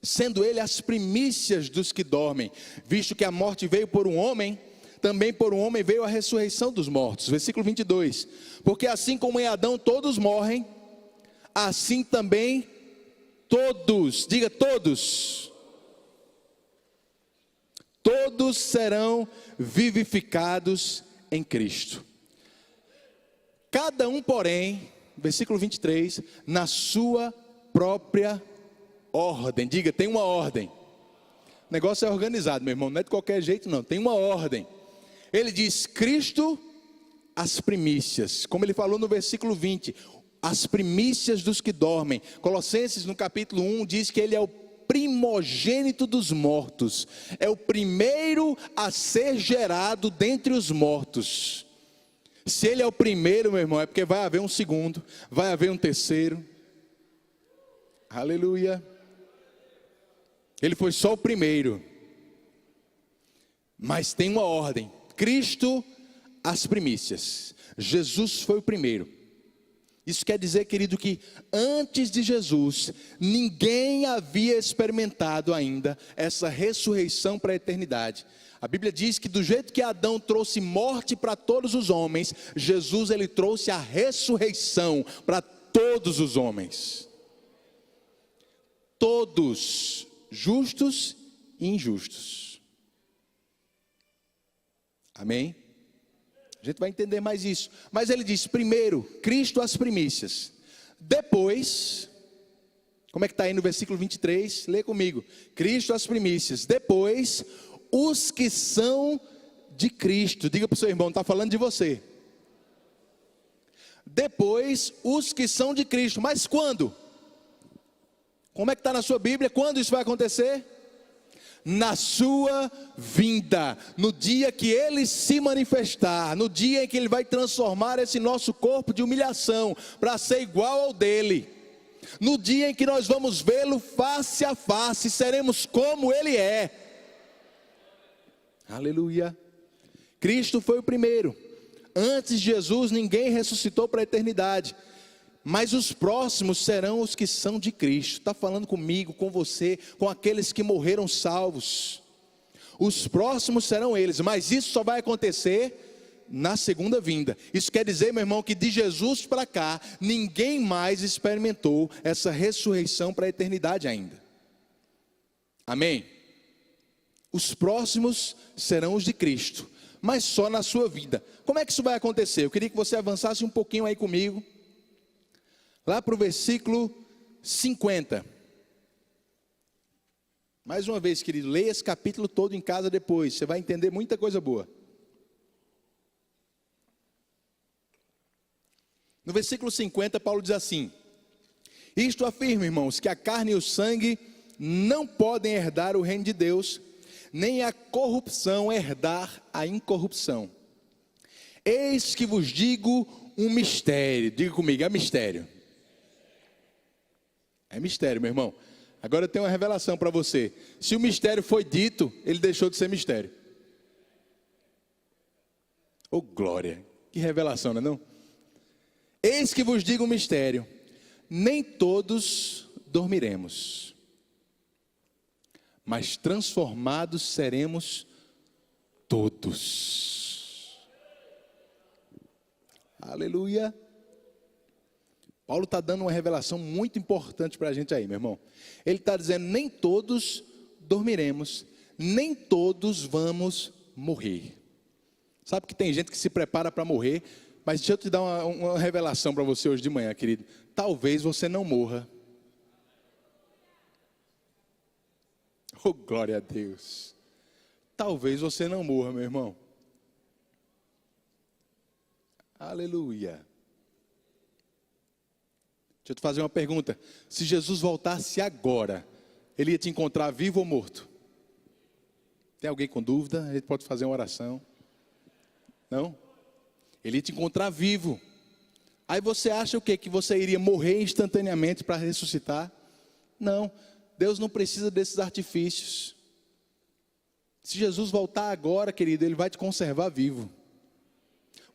Sendo ele as primícias dos que dormem, visto que a morte veio por um homem, também por um homem veio a ressurreição dos mortos. Versículo 22. Porque assim como em Adão todos morrem, assim também todos, diga todos, todos serão vivificados em Cristo. Cada um, porém, versículo 23, na sua própria ordem. Diga, tem uma ordem. O negócio é organizado, meu irmão, não é de qualquer jeito não, tem uma ordem. Ele diz: Cristo, as primícias, como ele falou no versículo 20, as primícias dos que dormem. Colossenses no capítulo 1 diz que ele é o primogênito dos mortos, é o primeiro a ser gerado dentre os mortos. Se ele é o primeiro, meu irmão, é porque vai haver um segundo, vai haver um terceiro. Aleluia. Ele foi só o primeiro. Mas tem uma ordem: Cristo, as primícias. Jesus foi o primeiro. Isso quer dizer, querido, que antes de Jesus, ninguém havia experimentado ainda essa ressurreição para a eternidade. A Bíblia diz que do jeito que Adão trouxe morte para todos os homens, Jesus ele trouxe a ressurreição para todos os homens. Todos, justos e injustos. Amém? A gente vai entender mais isso. Mas ele diz, primeiro, Cristo as primícias. Depois, como é que está aí no versículo 23? Lê comigo. Cristo as primícias. Depois, os que são de Cristo. Diga para o seu irmão, está falando de você. Depois, os que são de Cristo. Mas quando? Como é que está na sua Bíblia? Quando isso vai acontecer? Na sua vinda, no dia que Ele se manifestar, no dia em que Ele vai transformar esse nosso corpo de humilhação, para ser igual ao dele, no dia em que nós vamos vê-lo face a face, seremos como Ele é. Aleluia. Cristo foi o primeiro. Antes de Jesus ninguém ressuscitou para a eternidade. Mas os próximos serão os que são de Cristo. Está falando comigo, com você, com aqueles que morreram salvos. Os próximos serão eles, mas isso só vai acontecer na segunda vinda. Isso quer dizer, meu irmão, que de Jesus para cá, ninguém mais experimentou essa ressurreição para a eternidade ainda. Amém? Os próximos serão os de Cristo, mas só na sua vida. Como é que isso vai acontecer? Eu queria que você avançasse um pouquinho aí comigo. Lá para o versículo 50. Mais uma vez, querido, leia esse capítulo todo em casa depois. Você vai entender muita coisa boa. No versículo 50, Paulo diz assim: isto afirma, irmãos, que a carne e o sangue não podem herdar o reino de Deus, nem a corrupção herdar a incorrupção. Eis que vos digo um mistério. Diga comigo, é mistério. É mistério, meu irmão. Agora eu tenho uma revelação para você. Se o mistério foi dito, ele deixou de ser mistério. Oh glória, que revelação, não é não? Eis que vos digo um mistério: nem todos dormiremos, mas transformados seremos todos. Aleluia. Paulo está dando uma revelação muito importante para a gente aí, meu irmão. Ele está dizendo, nem todos dormiremos, nem todos vamos morrer. Sabe que tem gente que se prepara para morrer, mas deixa eu te dar uma revelação para você hoje de manhã, querido. Talvez você não morra. Oh, glória a Deus. Talvez você não morra, meu irmão. Aleluia. Deixa eu te fazer uma pergunta. Se Jesus voltasse agora, Ele ia te encontrar vivo ou morto? Tem alguém com dúvida? A gente pode fazer uma oração. Não? Ele ia te encontrar vivo. Aí você acha o quê? Que você iria morrer instantaneamente para ressuscitar? Não. Deus não precisa desses artifícios. Se Jesus voltar agora, querido, Ele vai te conservar vivo.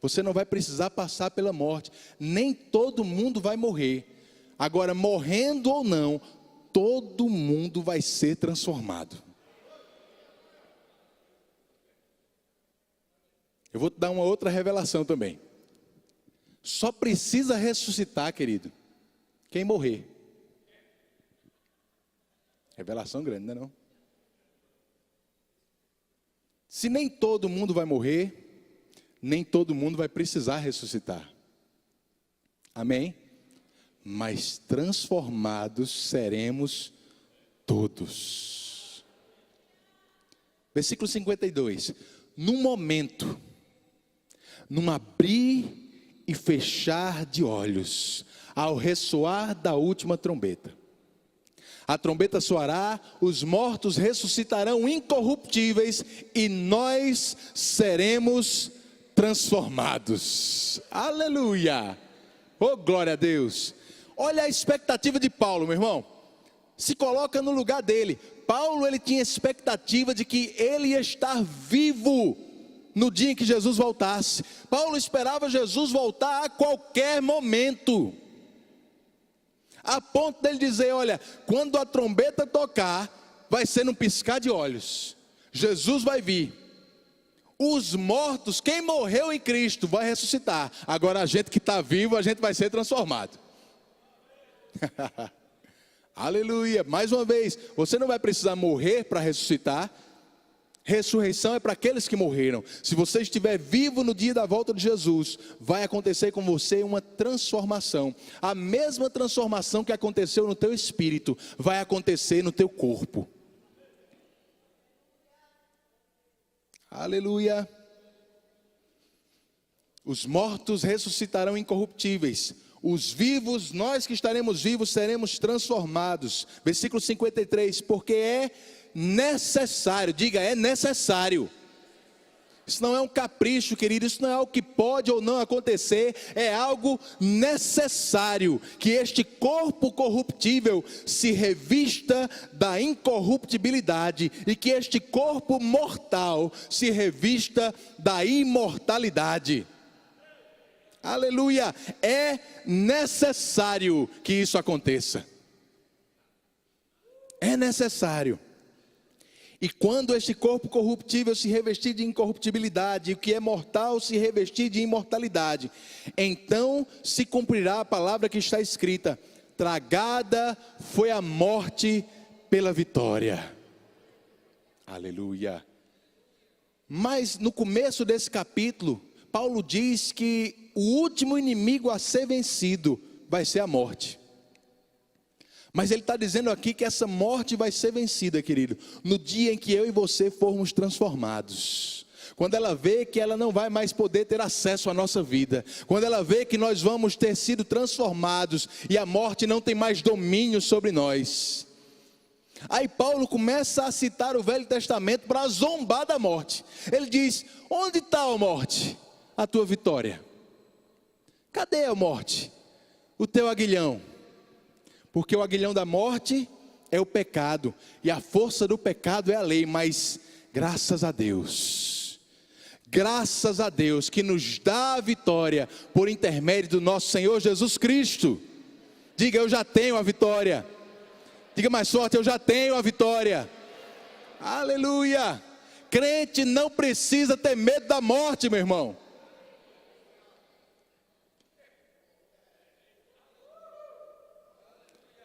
Você não vai precisar passar pela morte. Nem todo mundo vai morrer. Agora, morrendo ou não, todo mundo vai ser transformado. Eu vou te dar uma outra revelação também. Só precisa ressuscitar, querido, quem morrer. Revelação grande, não é não? Se nem todo mundo vai morrer, nem todo mundo vai precisar ressuscitar. Amém? Mas transformados seremos todos. Versículo 52. Num momento, num abrir e fechar de olhos, ao ressoar da última trombeta, A trombeta soará, os mortos ressuscitarão incorruptíveis e nós seremos transformados. Aleluia! Oh, glória a Deus! Olha a expectativa de Paulo, meu irmão. Se coloca no lugar dele. Paulo, ele tinha expectativa de que ele ia estar vivo no dia em que Jesus voltasse. Paulo esperava Jesus voltar a qualquer momento, a ponto dele dizer: olha, quando a trombeta tocar, vai ser num piscar de olhos, Jesus vai vir, os mortos, quem morreu em Cristo vai ressuscitar, agora a gente que está vivo, a gente vai ser transformado. Aleluia. Mais uma vez, você não vai precisar morrer para ressuscitar. Ressurreição é para aqueles que morreram. Se você estiver vivo no dia da volta de Jesus, vai acontecer com você uma transformação. A mesma transformação que aconteceu no teu espírito, vai acontecer no teu corpo. Aleluia. Os mortos ressuscitarão incorruptíveis. Os vivos, nós que estaremos vivos, seremos transformados. Versículo 53, porque é necessário, diga, é necessário. Isso não é um capricho, querido, isso não é algo que pode ou não acontecer, é algo necessário, que este corpo corruptível se revista da incorruptibilidade, e que este corpo mortal se revista da imortalidade. Aleluia, é necessário que isso aconteça. É necessário. E quando este corpo corruptível se revestir de incorruptibilidade, e o que é mortal se revestir de imortalidade, então se cumprirá a palavra que está escrita: tragada foi a morte pela vitória. Aleluia. Mas no começo desse capítulo, Paulo diz que o último inimigo a ser vencido vai ser a morte. Mas ele está dizendo aqui que essa morte vai ser vencida, querido, no dia em que eu e você formos transformados. Quando ela vê que ela não vai mais poder ter acesso à nossa vida. Quando ela vê que nós vamos ter sido transformados e a morte não tem mais domínio sobre nós. Aí Paulo começa a citar o Velho Testamento para zombar da morte. Ele diz: onde está a morte? A tua vitória. Cadê a morte? O teu aguilhão. Porque o aguilhão da morte é o pecado, e a força do pecado é a lei, mas graças a Deus que nos dá a vitória por intermédio do nosso Senhor Jesus Cristo. Diga: eu já tenho a vitória. Diga mais forte: eu já tenho a vitória. Aleluia. Crente não precisa ter medo da morte, meu irmão.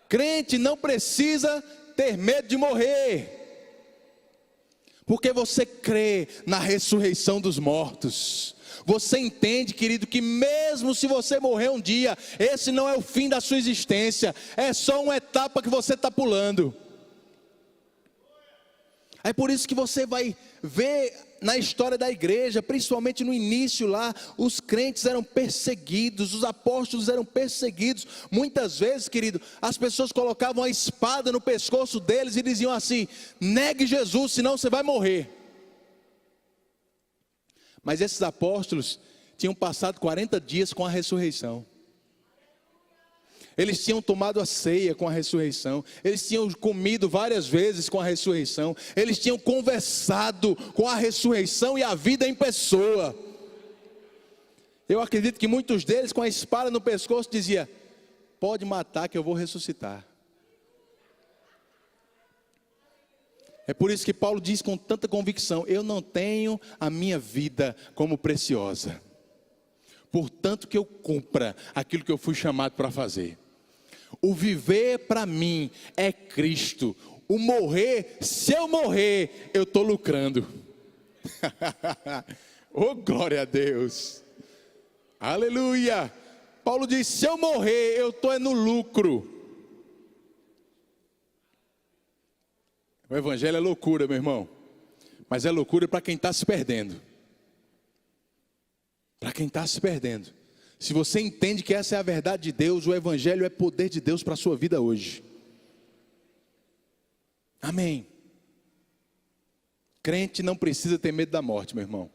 Crente não precisa ter medo de morrer, porque você crê na ressurreição dos mortos. Você entende, querido, que mesmo se você morrer um dia, esse não é o fim da sua existência, é só uma etapa que você está pulando. É por isso que você vai ver na história da igreja, principalmente no início lá, os crentes eram perseguidos, os apóstolos eram perseguidos. Muitas vezes, querido, as pessoas colocavam a espada no pescoço deles e diziam assim: negue Jesus, senão você vai morrer. Mas esses apóstolos tinham passado 40 dias com a ressurreição. Eles tinham tomado a ceia com a ressurreição. Eles tinham comido várias vezes com a ressurreição. Eles tinham conversado com a ressurreição e a vida em pessoa. Eu acredito que muitos deles, com a espada no pescoço, diziam: pode matar que eu vou ressuscitar. É por isso que Paulo diz com tanta convicção: eu não tenho a minha vida como preciosa, portanto que eu cumpra aquilo que eu fui chamado para fazer. O viver para mim é Cristo. O morrer, se eu morrer, eu estou lucrando. Oh, glória a Deus. Aleluia. Paulo diz: se eu morrer, eu estou no lucro. O evangelho é loucura, meu irmão. Mas é loucura para quem está se perdendo. Para quem está se perdendo. Se você entende que essa é a verdade de Deus, o evangelho é poder de Deus para a sua vida hoje. Amém. Crente não precisa ter medo da morte, meu irmão,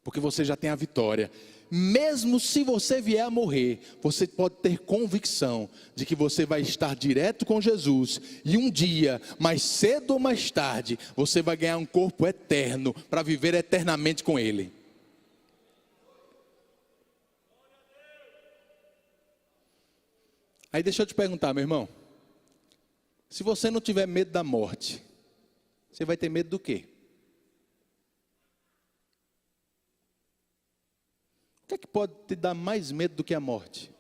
porque você já tem a vitória. Mesmo se você vier a morrer, você pode ter convicção de que você vai estar direto com Jesus, e um dia, mais cedo ou mais tarde, você vai ganhar um corpo eterno, para viver eternamente com Ele. Aí deixa eu te perguntar, meu irmão, se você não tiver medo da morte, você vai ter medo do quê? O que é que pode te dar mais medo do que a morte?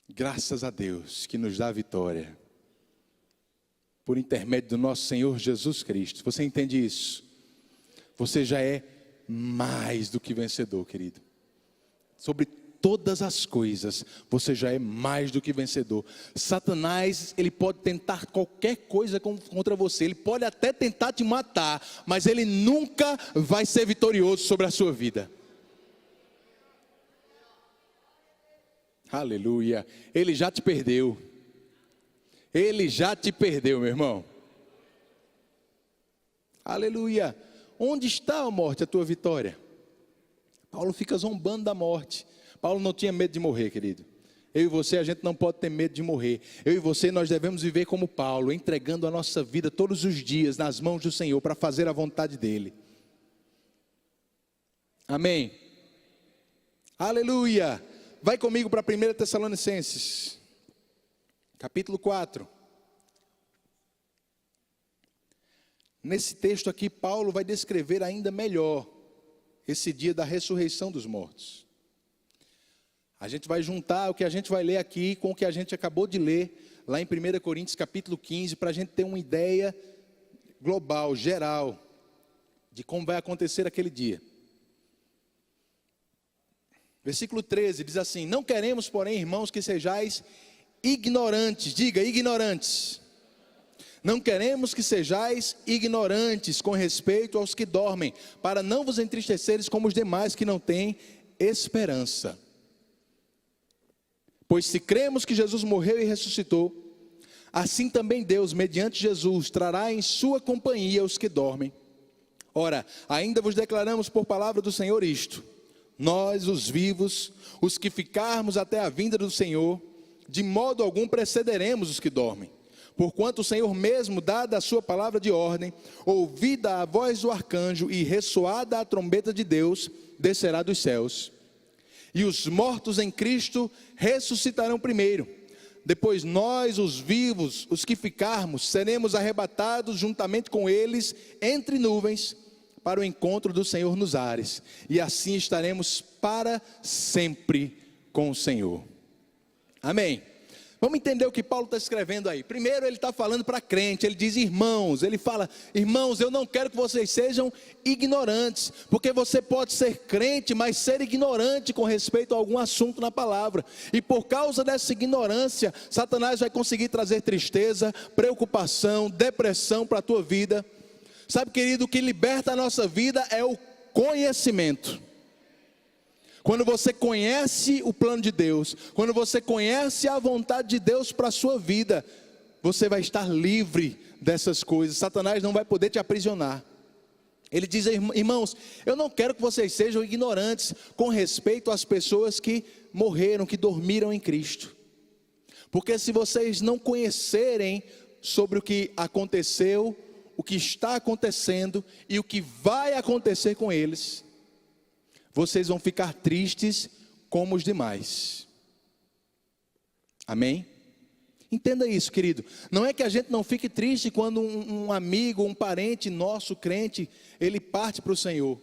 Graças a Deus que nos dá a vitória, por intermédio do nosso Senhor Jesus Cristo. Você entende isso? Você já é mais do que vencedor, querido. Sobre todas as coisas, você já é mais do que vencedor. Satanás, ele pode tentar qualquer coisa contra você, ele pode até tentar te matar, mas ele nunca vai ser vitorioso sobre a sua vida. Aleluia. Ele já te perdeu. Ele já te perdeu, meu irmão. Aleluia. Onde está, ó morte, a tua vitória? Paulo fica zombando da morte. Paulo não tinha medo de morrer, querido. Eu e você, a gente não pode ter medo de morrer. Eu e você, nós devemos viver como Paulo, entregando a nossa vida todos os dias nas mãos do Senhor, para fazer a vontade dEle. Amém. Aleluia. Vai comigo para 1 Tessalonicenses, capítulo 4. Nesse texto aqui, Paulo vai descrever ainda melhor esse dia da ressurreição dos mortos. A gente vai juntar o que a gente vai ler aqui com o que a gente acabou de ler lá em 1 Coríntios capítulo 15, para a gente ter uma ideia global, geral, de como vai acontecer aquele dia. Versículo 13 diz assim: não queremos, porém, irmãos, que sejais ignorantes. Diga, ignorantes. Não queremos que sejais ignorantes com respeito aos que dormem, para não vos entristeceres como os demais que não têm esperança. Pois se cremos que Jesus morreu e ressuscitou, assim também Deus, mediante Jesus, trará em sua companhia os que dormem. Ora, ainda vos declaramos por palavra do Senhor isto: nós, os vivos, os que ficarmos até a vinda do Senhor, de modo algum precederemos os que dormem. Porquanto o Senhor mesmo, dada a sua palavra de ordem, ouvida a voz do arcanjo e ressoada a trombeta de Deus, descerá dos céus. E os mortos em Cristo ressuscitarão primeiro. Depois nós, os vivos, os que ficarmos, seremos arrebatados juntamente com eles entre nuvens, para o encontro do Senhor nos ares. E assim estaremos para sempre com o Senhor. Amém. Vamos entender o que Paulo está escrevendo aí. Primeiro ele está falando para crente, ele diz irmãos, ele fala, irmãos, eu não quero que vocês sejam ignorantes, porque você pode ser crente, mas ser ignorante com respeito a algum assunto na palavra, e por causa dessa ignorância, Satanás vai conseguir trazer tristeza, preocupação, depressão para a tua vida. Sabe, querido, o que liberta a nossa vida é o conhecimento. Quando você conhece o plano de Deus, quando você conhece a vontade de Deus para a sua vida, você vai estar livre dessas coisas. Satanás não vai poder te aprisionar. Ele diz, irmãos, eu não quero que vocês sejam ignorantes com respeito às pessoas que morreram, que dormiram em Cristo. Porque se vocês não conhecerem sobre o que aconteceu, o que está acontecendo e o que vai acontecer com eles, vocês vão ficar tristes como os demais. Amém? Entenda isso, querido. Não é que a gente não fique triste quando um amigo, um parente nosso, crente, ele parte para o Senhor.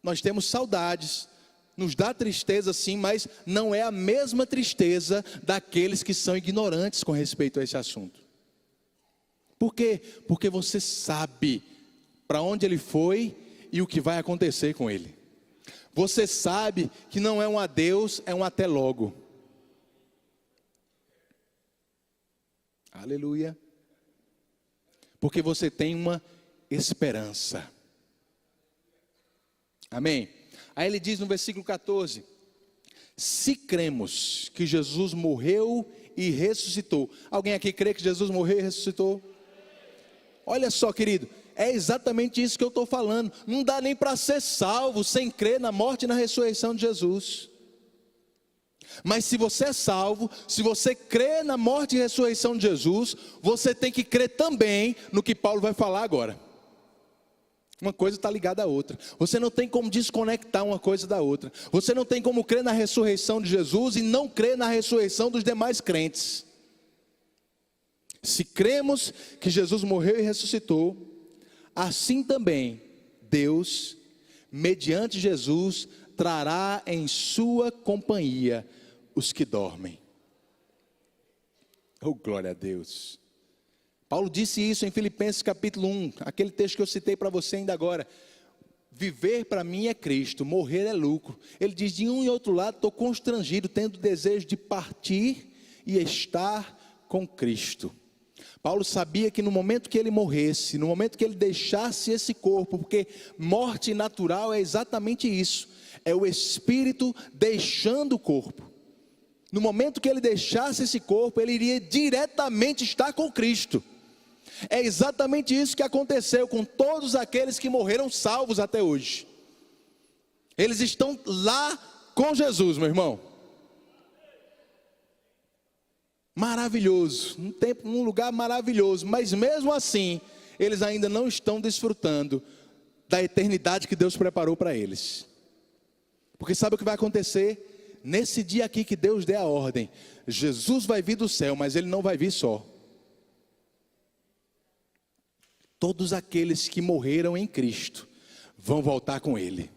Nós temos saudades, nos dá tristeza sim, mas não é a mesma tristeza daqueles que são ignorantes com respeito a esse assunto. Por quê? Porque você sabe para onde ele foi e o que vai acontecer com ele. Você sabe que não é um adeus, é um até logo. Aleluia. Porque você tem uma esperança. Amém. Aí ele diz no versículo 14: se cremos que Jesus morreu e ressuscitou. Alguém aqui crê que Jesus morreu e ressuscitou? Olha só, querido, é exatamente isso que eu estou falando. Não dá nem para ser salvo sem crer na morte e na ressurreição de Jesus. Mas se você é salvo, se você crê na morte e ressurreição de Jesus, você tem que crer também no que Paulo vai falar agora. Uma coisa está ligada à outra. Você não tem como desconectar uma coisa da outra. Você não tem como crer na ressurreição de Jesus e não crer na ressurreição dos demais crentes. Se cremos que Jesus morreu e ressuscitou, assim também Deus, mediante Jesus, trará em sua companhia os que dormem. Oh, glória a Deus. Paulo disse isso em Filipenses capítulo 1, aquele texto que eu citei para você ainda agora. Viver para mim é Cristo, morrer é lucro. Ele diz, de um e outro lado estou constrangido, tendo desejo de partir e estar com Cristo. Paulo sabia que no momento que ele morresse, no momento que ele deixasse esse corpo, porque morte natural é exatamente isso, é o espírito deixando o corpo. No momento que ele deixasse esse corpo, ele iria diretamente estar com Cristo. É exatamente isso que aconteceu com todos aqueles que morreram salvos até hoje. Eles estão lá com Jesus, meu irmão. Maravilhoso, um lugar maravilhoso, mas mesmo assim, eles ainda não estão desfrutando da eternidade que Deus preparou para eles. Porque sabe o que vai acontecer? Nesse dia aqui que Deus der a ordem, Jesus vai vir do céu, mas Ele não vai vir só. Todos aqueles que morreram em Cristo vão voltar com Ele.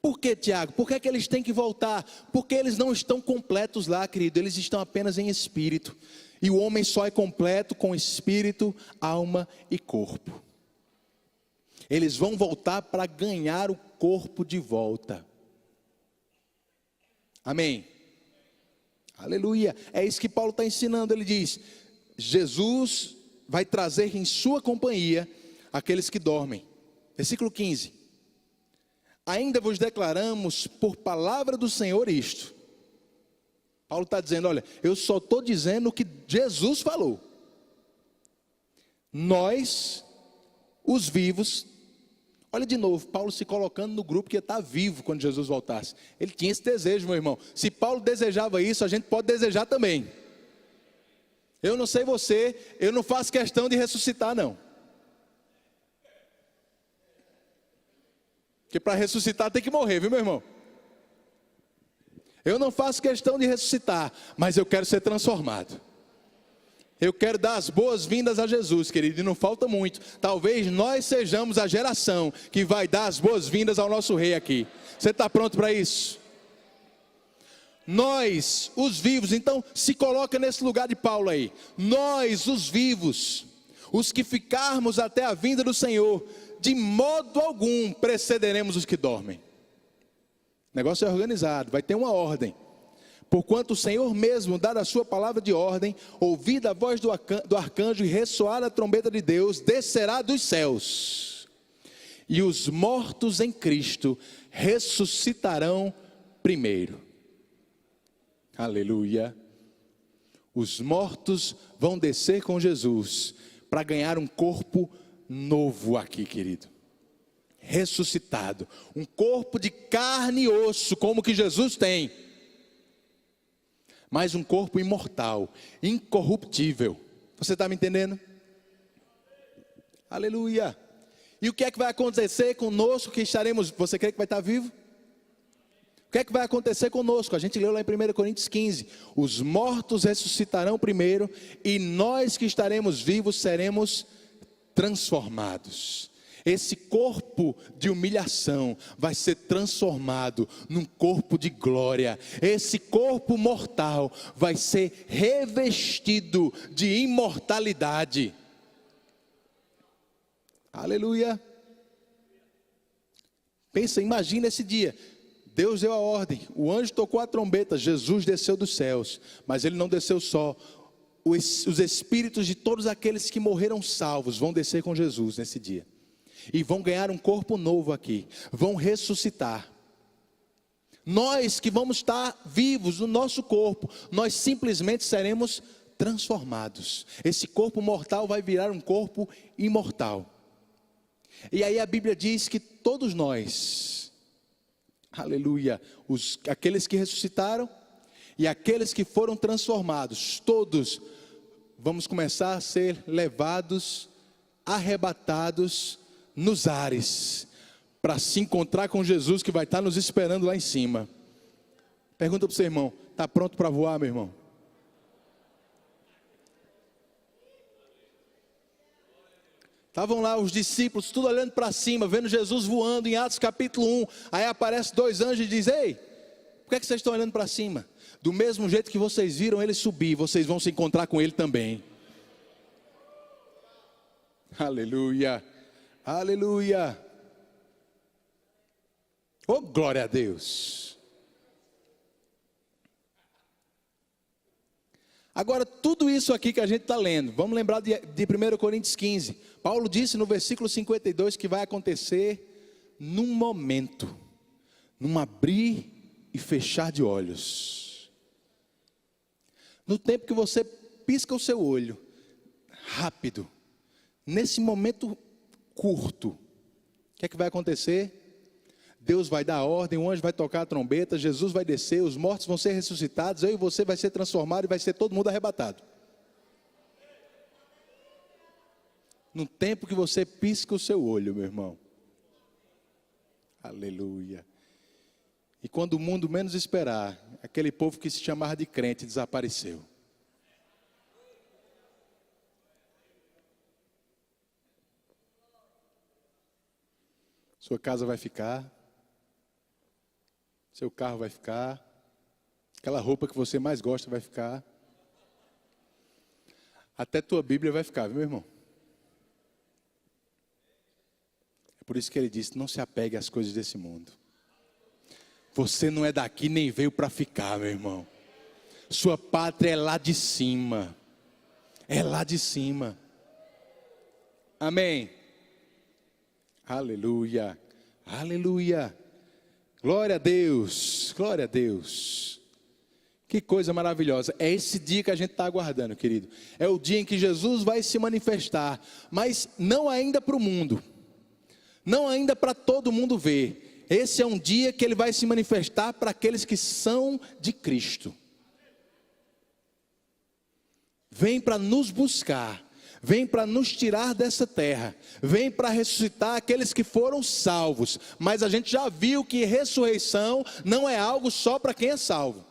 Por que, Tiago? Por que eles têm que voltar? Porque eles não estão completos lá, querido. Eles estão apenas em espírito. E o homem só é completo com espírito, alma e corpo. Eles vão voltar para ganhar o corpo de volta. Amém? Aleluia. É isso que Paulo está ensinando. Ele diz, Jesus vai trazer em sua companhia aqueles que dormem. Versículo 15. Ainda vos declaramos por palavra do Senhor isto. Paulo está dizendo, olha, eu só estou dizendo o que Jesus falou. Nós, os vivos, olha de novo, Paulo se colocando no grupo que ia estar vivo quando Jesus voltasse. Ele tinha esse desejo, meu irmão. Se Paulo desejava isso, a gente pode desejar também. Eu não sei você, eu não faço questão de ressuscitar não. Porque para ressuscitar tem que morrer, viu meu irmão? Eu não faço questão de ressuscitar, mas eu quero ser transformado. Eu quero dar as boas-vindas a Jesus, querido, e não falta muito. Talvez nós sejamos a geração que vai dar as boas-vindas ao nosso rei aqui. Você está pronto para isso? Nós, os vivos, então se coloca nesse lugar de Paulo aí. Nós, os vivos, os que ficarmos até a vinda do Senhor, de modo algum precederemos os que dormem. O negócio é organizado, vai ter uma ordem. Porquanto o Senhor mesmo, dada a sua palavra de ordem, ouvida a voz do arcanjo e ressoar a trombeta de Deus, descerá dos céus. E os mortos em Cristo ressuscitarão primeiro. Aleluia. Os mortos vão descer com Jesus para ganhar um corpo novo aqui, querido. Ressuscitado. Um corpo de carne e osso, como que Jesus tem. Mas um corpo imortal, incorruptível. Você está me entendendo? Aleluia. E o que é que vai acontecer conosco que estaremos... Você crê que vai estar vivo? O que é que vai acontecer conosco? A gente leu lá em 1 Coríntios 15. Os mortos ressuscitarão primeiro e nós que estaremos vivos seremos transformados. Esse corpo de humilhação vai ser transformado num corpo de glória. Esse corpo mortal vai ser revestido de imortalidade. Aleluia. Pensa, imagina esse dia. Deus deu a ordem, o anjo tocou a trombeta, Jesus desceu dos céus, mas ele não desceu só. Os espíritos de todos aqueles que morreram salvos vão descer com Jesus nesse dia. E vão ganhar um corpo novo aqui, vão ressuscitar. Nós que vamos estar vivos no nosso corpo, nós simplesmente seremos transformados. Esse corpo mortal vai virar um corpo imortal. E aí a Bíblia diz que todos nós, aleluia, aqueles que ressuscitaram e aqueles que foram transformados, todos vamos começar a ser levados, arrebatados nos ares, para se encontrar com Jesus que vai estar nos esperando lá em cima. Pergunta para o seu irmão, está pronto para voar, meu irmão? Estavam lá os discípulos, tudo olhando para cima, vendo Jesus voando em Atos capítulo 1. Aí aparece 2 anjos e diz: ei, por que vocês estão olhando para cima? Do mesmo jeito que vocês viram ele subir, vocês vão se encontrar com ele também. Aleluia, aleluia. Oh, glória a Deus. Agora, tudo isso aqui que a gente está lendo, vamos lembrar de 1 Coríntios 15. Paulo disse no versículo 52 que vai acontecer num momento, num abrir e fechar de olhos. No tempo que você pisca o seu olho, rápido, nesse momento curto, o que é que vai acontecer? Deus vai dar a ordem, o anjo vai tocar a trombeta, Jesus vai descer, os mortos vão ser ressuscitados, eu e você vai ser transformado e vai ser todo mundo arrebatado. No tempo que você pisca o seu olho, meu irmão. Aleluia. E quando o mundo menos esperar, aquele povo que se chamava de crente desapareceu. Sua casa vai ficar, seu carro vai ficar, aquela roupa que você mais gosta vai ficar, até tua Bíblia vai ficar, viu, meu irmão? É por isso que ele disse: não se apegue às coisas desse mundo. Você não é daqui nem veio para ficar, meu irmão. Sua pátria é lá de cima, é lá de cima. Amém. Aleluia, aleluia, glória a Deus, glória a Deus. Que coisa maravilhosa, é esse dia que a gente está aguardando, querido. É o dia em que Jesus vai se manifestar, mas não ainda para o mundo, não ainda para todo mundo ver. Esse é um dia que ele vai se manifestar para aqueles que são de Cristo. Vem para nos buscar, vem para nos tirar dessa terra, vem para ressuscitar aqueles que foram salvos. Mas a gente já viu que ressurreição não é algo só para quem é salvo.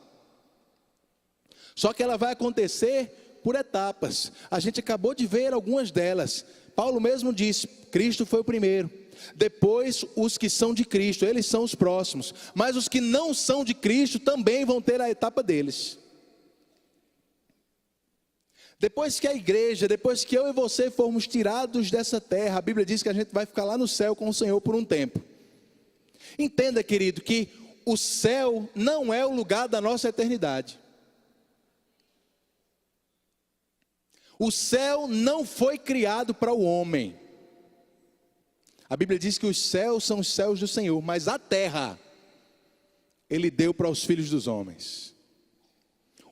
Só que ela vai acontecer por etapas. A gente acabou de ver algumas delas. Paulo mesmo disse: Cristo foi o primeiro, depois os que são de Cristo, eles são os próximos. Mas os que não são de Cristo também vão ter a etapa deles. Depois que a igreja, depois que eu e você formos tirados dessa terra, a Bíblia diz que a gente vai ficar lá no céu com o Senhor por um tempo. Entenda, querido, que o céu não é o lugar da nossa eternidade. O céu não foi criado para o homem. A Bíblia diz que os céus são os céus do Senhor, mas a terra Ele deu para os filhos dos homens.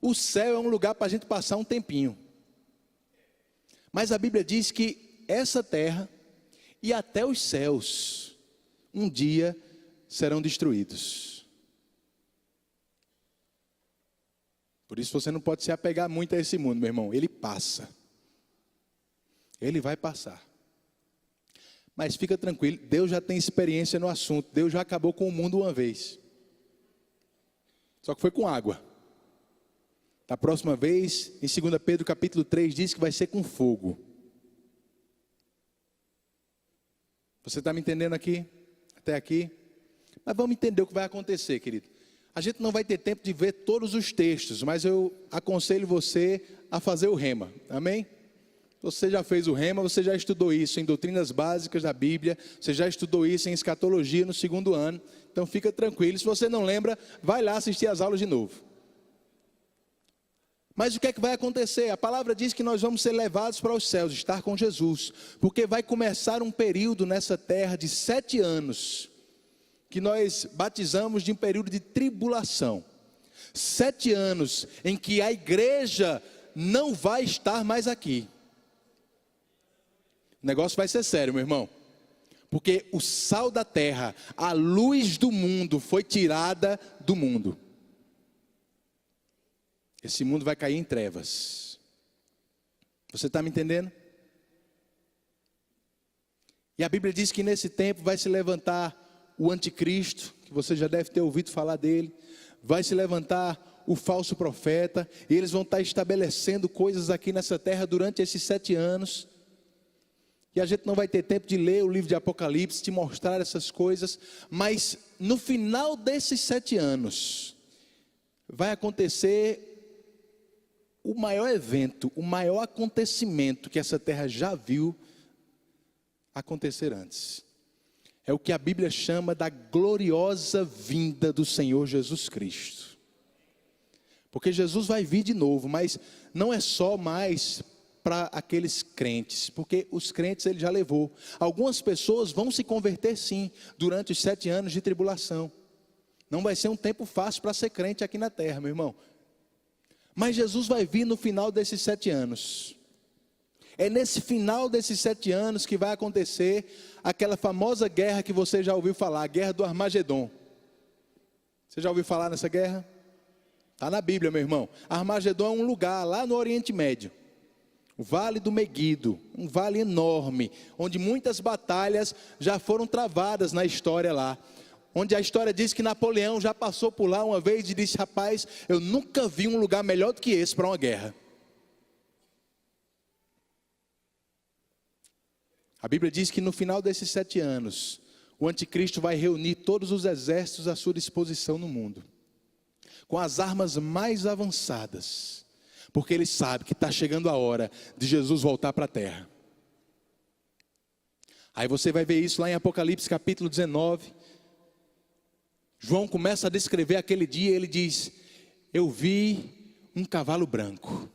O céu é um lugar para a gente passar um tempinho. Mas a Bíblia diz que essa terra e até os céus um dia serão destruídos. Por isso você não pode se apegar muito a esse mundo, meu irmão. Ele passa. Ele vai passar. Mas fica tranquilo, Deus já tem experiência no assunto. Deus já acabou com o mundo uma vez. Só que foi com água. Da próxima vez, em 2 Pedro capítulo 3, diz que vai ser com fogo. Você está me entendendo aqui? Até aqui? Mas vamos entender o que vai acontecer, querido. A gente não vai ter tempo de ver todos os textos, mas eu aconselho você a fazer o rema. Amém? Você já fez o rema, você já estudou isso em doutrinas básicas da Bíblia, você já estudou isso em escatologia no 2º ano. Então fica tranquilo, se você não lembra, vai lá assistir as aulas de novo. Mas o que é que vai acontecer? A palavra diz que nós vamos ser levados para os céus, estar com Jesus, porque vai começar um período nessa terra de 7 anos, que nós batizamos de um período de tribulação. 7 anos em que a igreja não vai estar mais aqui. O negócio vai ser sério, meu irmão. Porque o sal da terra, a luz do mundo foi tirada do mundo. Esse mundo vai cair em trevas. Você está me entendendo? E a Bíblia diz que nesse tempo vai se levantar o anticristo, que você já deve ter ouvido falar dele. Vai se levantar o falso profeta, e eles vão estar estabelecendo coisas aqui nessa terra durante esses 7 anos. E a gente não vai ter tempo de ler o livro de Apocalipse, te mostrar essas coisas, mas no final desses 7 anos, vai acontecer o maior evento, o maior acontecimento que essa terra já viu acontecer antes. É o que a Bíblia chama da gloriosa vinda do Senhor Jesus Cristo. Porque Jesus vai vir de novo, mas não é só mais para aqueles crentes, porque os crentes ele já levou. Algumas pessoas vão se converter sim, durante os 7 anos de tribulação. Não vai ser um tempo fácil para ser crente aqui na terra, meu irmão. Mas Jesus vai vir no final desses 7 anos. É nesse final desses 7 anos que vai acontecer aquela famosa guerra que você já ouviu falar, a guerra do Armagedon. Você já ouviu falar nessa guerra? Está na Bíblia, meu irmão. Armagedon é um lugar lá no Oriente Médio. O Vale do Meguido, um vale enorme, onde muitas batalhas já foram travadas na história lá. Onde a história diz que Napoleão já passou por lá uma vez e disse: rapaz, eu nunca vi um lugar melhor do que esse para uma guerra. A Bíblia diz que no final desses 7 anos, o anticristo vai reunir todos os exércitos à sua disposição no mundo, com as armas mais avançadas, porque ele sabe que está chegando a hora de Jesus voltar para a terra. Aí você vai ver isso lá em Apocalipse capítulo 19. João começa a descrever aquele dia, ele diz: eu vi um cavalo branco,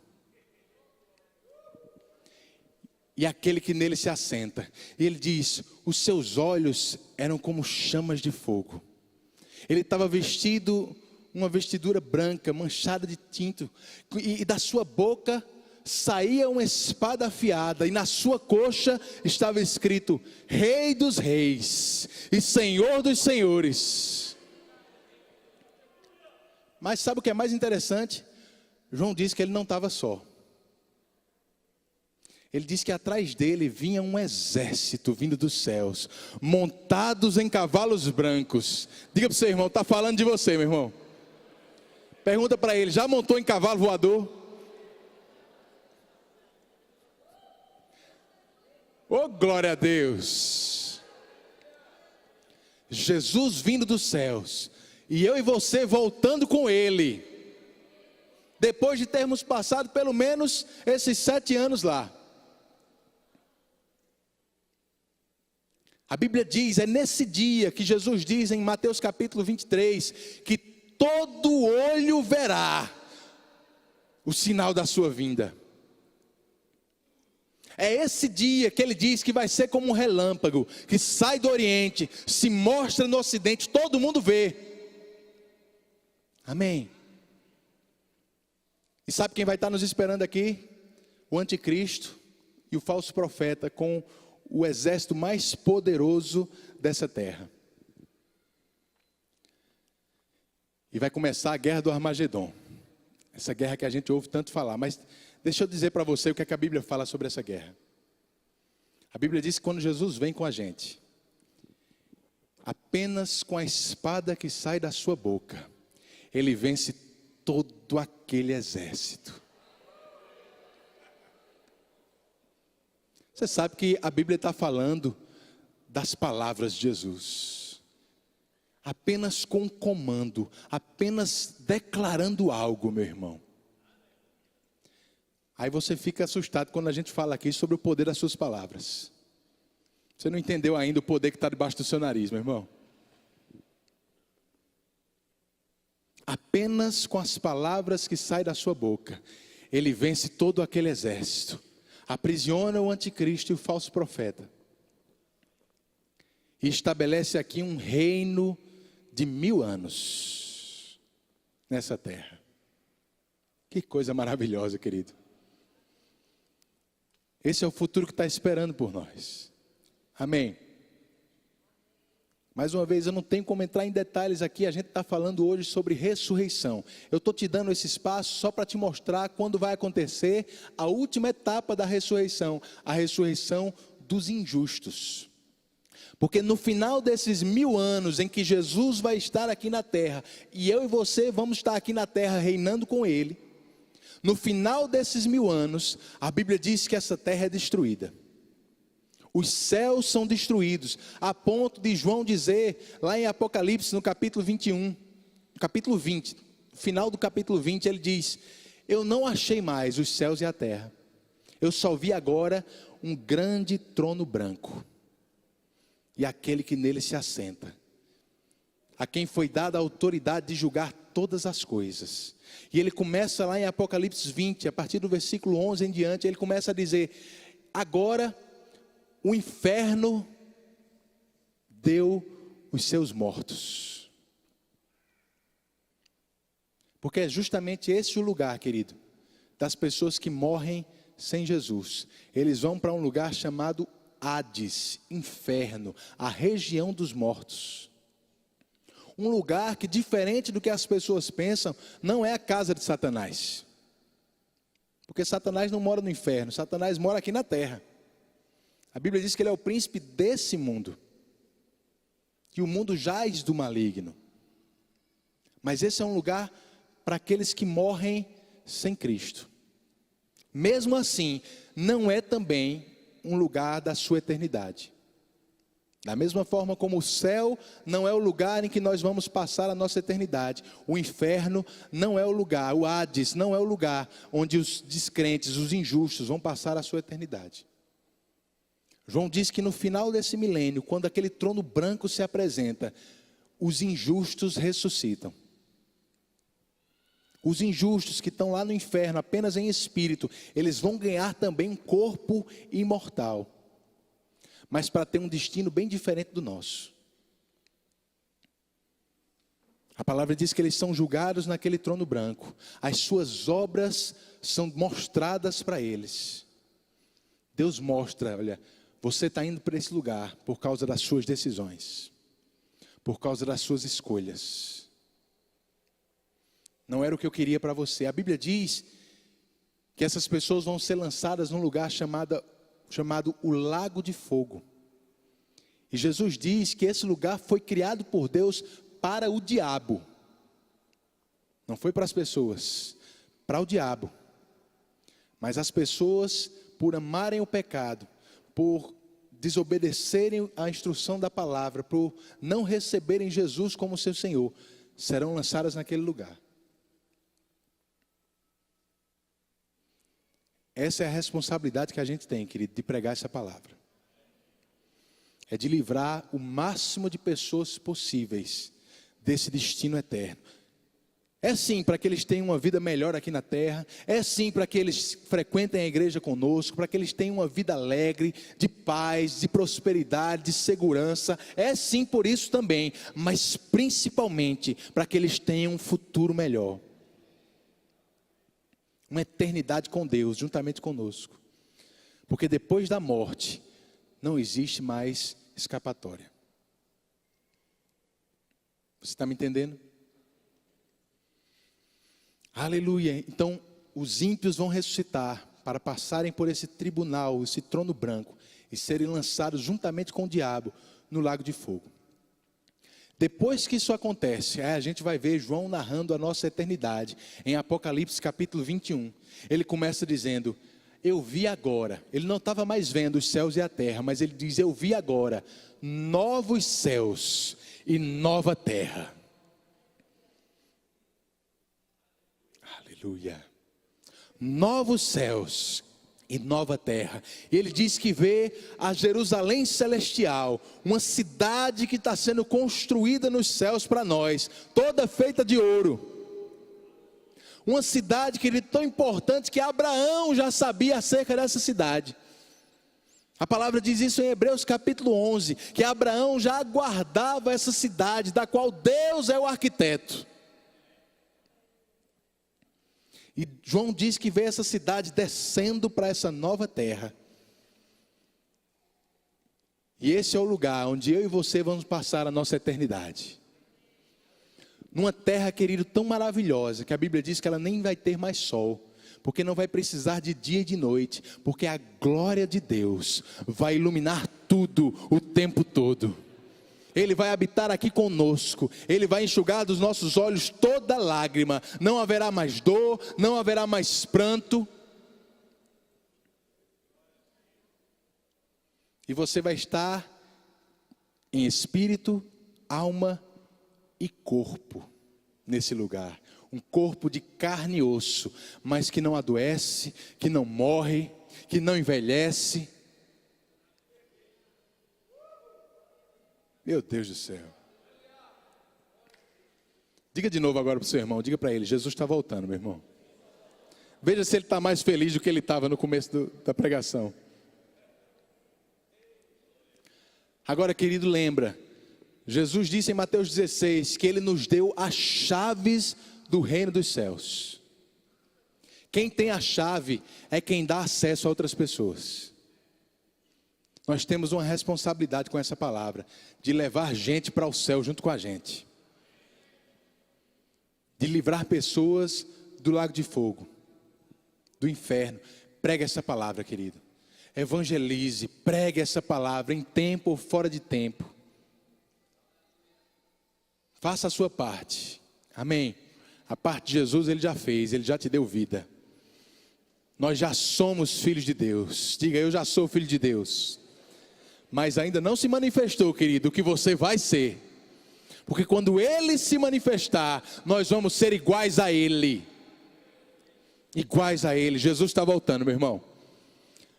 e aquele que nele se assenta. E ele diz: os seus olhos eram como chamas de fogo. Ele estava vestido uma vestidura branca, manchada de tinto, e da sua boca saía uma espada afiada, e na sua coxa estava escrito: Rei dos Reis e Senhor dos Senhores. Mas sabe o que é mais interessante? João diz que ele não estava só. Ele diz que atrás dele vinha um exército vindo dos céus, montados em cavalos brancos. Diga para o seu irmão: está falando de você, meu irmão. Pergunta para ele: já montou em cavalo voador? Oh, glória a Deus! Jesus vindo dos céus, e eu e você voltando com ele, depois de termos passado pelo menos esses 7 anos lá. A Bíblia diz, é nesse dia que Jesus diz em Mateus capítulo 23, que todo olho verá o sinal da sua vinda. É esse dia que ele diz que vai ser como um relâmpago, que sai do Oriente, se mostra no Ocidente, todo mundo vê. Amém. E sabe quem vai estar nos esperando aqui? O anticristo e o falso profeta, com o exército mais poderoso dessa terra. E vai começar a guerra do Armagedon. Essa guerra que a gente ouve tanto falar. Mas deixa eu dizer para você o que é que a Bíblia fala sobre essa guerra. A Bíblia diz que quando Jesus vem com a gente, apenas com a espada que sai da sua boca, ele vence todo aquele exército. Você sabe que a Bíblia está falando das palavras de Jesus. Apenas com um comando, apenas declarando algo, meu irmão. Aí você fica assustado quando a gente fala aqui sobre o poder das suas palavras. Você não entendeu ainda o poder que está debaixo do seu nariz, meu irmão. Apenas com as palavras que saem da sua boca, ele vence todo aquele exército. Aprisiona o anticristo e o falso profeta. E estabelece aqui um reino de 1000 anos nessa terra. Que coisa maravilhosa, querido. Esse é o futuro que está esperando por nós. Amém. Mais uma vez, eu não tenho como entrar em detalhes aqui, a gente está falando hoje sobre ressurreição. Eu estou te dando esse espaço só para te mostrar quando vai acontecer a última etapa da ressurreição, a ressurreição dos injustos. Porque no final desses 1000 anos em que Jesus vai estar aqui na terra, e eu e você vamos estar aqui na terra reinando com Ele, no final desses 1000 anos, a Bíblia diz que essa terra é destruída. Os céus são destruídos, a ponto de João dizer, lá em Apocalipse, no capítulo 21, no capítulo 20, no final do capítulo 20, ele diz: eu não achei mais os céus e a terra, eu só vi agora um grande trono branco, e aquele que nele se assenta, a quem foi dada a autoridade de julgar todas as coisas. E ele começa lá em Apocalipse 20, a partir do versículo 11 em diante, ele começa a dizer: agora o inferno deu os seus mortos. Porque é justamente esse o lugar, querido, das pessoas que morrem sem Jesus. Eles vão para um lugar chamado Hades, inferno, a região dos mortos. Um lugar que, diferente do que as pessoas pensam, não é a casa de Satanás. Porque Satanás não mora no inferno, Satanás mora aqui na terra. A Bíblia diz que ele é o príncipe desse mundo, que o mundo jaz do maligno. Mas esse é um lugar para aqueles que morrem sem Cristo. Mesmo assim, não é também um lugar da sua eternidade. Da mesma forma como o céu não é o lugar em que nós vamos passar a nossa eternidade, o inferno não é o lugar, o Hades não é o lugar onde os descrentes, os injustos vão passar a sua eternidade. João diz que no final desse milênio, quando aquele trono branco se apresenta, os injustos ressuscitam. Os injustos que estão lá no inferno, apenas em espírito, eles vão ganhar também um corpo imortal, mas para ter um destino bem diferente do nosso. A palavra diz que eles são julgados naquele trono branco, as suas obras são mostradas para eles. Deus mostra: olha, você está indo para esse lugar por causa das suas decisões, por causa das suas escolhas. Não era o que eu queria para você. A Bíblia diz que essas pessoas vão ser lançadas num lugar chamado o Lago de Fogo. E Jesus diz que esse lugar foi criado por Deus para o diabo. Não foi para as pessoas, para o diabo. Mas as pessoas, por amarem o pecado, por desobedecerem a instrução da palavra, por não receberem Jesus como seu Senhor, serão lançadas naquele lugar. Essa é a responsabilidade que a gente tem, querido, de pregar essa palavra. É de livrar o máximo de pessoas possíveis desse destino eterno. É sim para que eles tenham uma vida melhor aqui na terra. É sim para que eles frequentem a igreja conosco, para que eles tenham uma vida alegre, de paz, de prosperidade, de segurança. É sim por isso também, mas principalmente para que eles tenham um futuro melhor. Uma eternidade com Deus, juntamente conosco. Porque depois da morte, não existe mais escapatória. Você está me entendendo? Aleluia. Então, os ímpios vão ressuscitar para passarem por esse tribunal, esse trono branco, e serem lançados juntamente com o diabo no lago de fogo. Depois que isso acontece, a gente vai ver João narrando a nossa eternidade, em Apocalipse capítulo 21. Ele começa dizendo: eu vi agora. Ele não estava mais vendo os céus e a terra, mas ele diz: eu vi agora novos céus e nova terra. Aleluia. Novos céus e nova terra. E ele diz que vê a Jerusalém celestial, uma cidade que está sendo construída nos céus para nós, toda feita de ouro. Uma cidade, querido, tão importante que Abraão já sabia acerca dessa cidade. A palavra diz isso em Hebreus capítulo 11, que Abraão já aguardava essa cidade, da qual Deus é o arquiteto. E João diz que vê essa cidade descendo para essa nova terra. E esse é o lugar onde eu e você vamos passar a nossa eternidade. Numa terra, querido, tão maravilhosa, que a Bíblia diz que ela nem vai ter mais sol. Porque não vai precisar de dia e de noite. Porque a glória de Deus vai iluminar tudo o tempo todo. Ele vai habitar aqui conosco. Ele vai enxugar dos nossos olhos toda lágrima. Não haverá mais dor, não haverá mais pranto. E você vai estar em espírito, alma e corpo nesse lugar. Um corpo de carne e osso, mas que não adoece, que não morre, que não envelhece. Meu Deus do céu. Diga de novo agora para o seu irmão, diga para ele, Jesus está voltando, meu irmão. Veja se ele está mais feliz do que ele estava no começo da pregação. Agora, querido, lembra, Jesus disse em Mateus 16, que Ele nos deu as chaves do reino dos céus. Quem tem a chave é quem dá acesso a outras pessoas. Nós temos uma responsabilidade com essa palavra, de levar gente para o céu junto com a gente. De livrar pessoas do lago de fogo, do inferno. Pregue essa palavra, querido. Evangelize, pregue essa palavra em tempo ou fora de tempo. Faça a sua parte. Amém. A parte de Jesus Ele já fez, Ele já te deu vida. Nós já somos filhos de Deus. Diga, eu já sou filho de Deus. Mas ainda não se manifestou, querido, o que você vai ser. Porque quando Ele se manifestar, nós vamos ser iguais a Ele. Iguais a Ele. Jesus está voltando, meu irmão.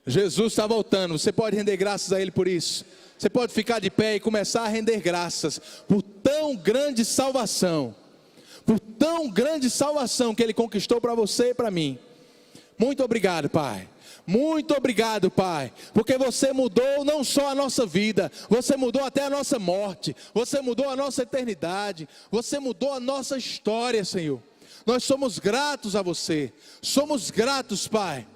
Jesus está voltando. Você pode render graças a Ele por isso. Você pode ficar de pé e começar a render graças por tão grande salvação. Por tão grande salvação que Ele conquistou para você e para mim. Muito obrigado, Pai. Muito obrigado, Pai, porque você mudou não só a nossa vida, você mudou até a nossa morte, você mudou a nossa eternidade, você mudou a nossa história, Senhor. Nós somos gratos a você, somos gratos, Pai.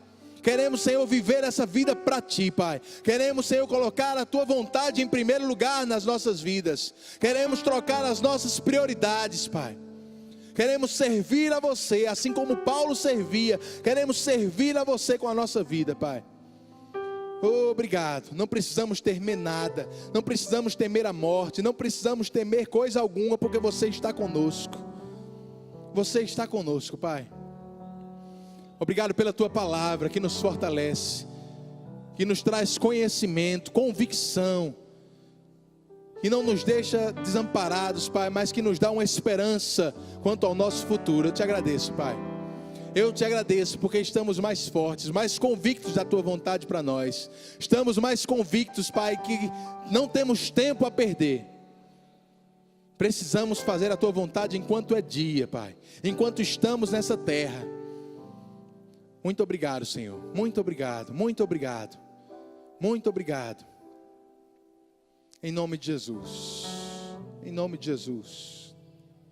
Queremos, Senhor, viver essa vida para Ti, Pai. Queremos, Senhor, colocar a Tua vontade em primeiro lugar nas nossas vidas. Queremos trocar as nossas prioridades, Pai. Queremos servir a você, assim como Paulo servia. Queremos servir a você com a nossa vida, Pai. Obrigado. Não precisamos temer nada. Não precisamos temer a morte. Não precisamos temer coisa alguma, porque você está conosco. Você está conosco, Pai. Obrigado pela Tua palavra que nos fortalece, que nos traz conhecimento, convicção, que não nos deixa desamparados, Pai, mas que nos dá uma esperança quanto ao nosso futuro. Eu te agradeço, Pai. Eu te agradeço porque estamos mais fortes, mais convictos da Tua vontade para nós. Estamos mais convictos, Pai, que não temos tempo a perder. Precisamos fazer a Tua vontade enquanto é dia, Pai, enquanto estamos nessa terra. Muito obrigado, Senhor. Muito obrigado, muito obrigado. Muito obrigado. Em nome de Jesus. Em nome de Jesus.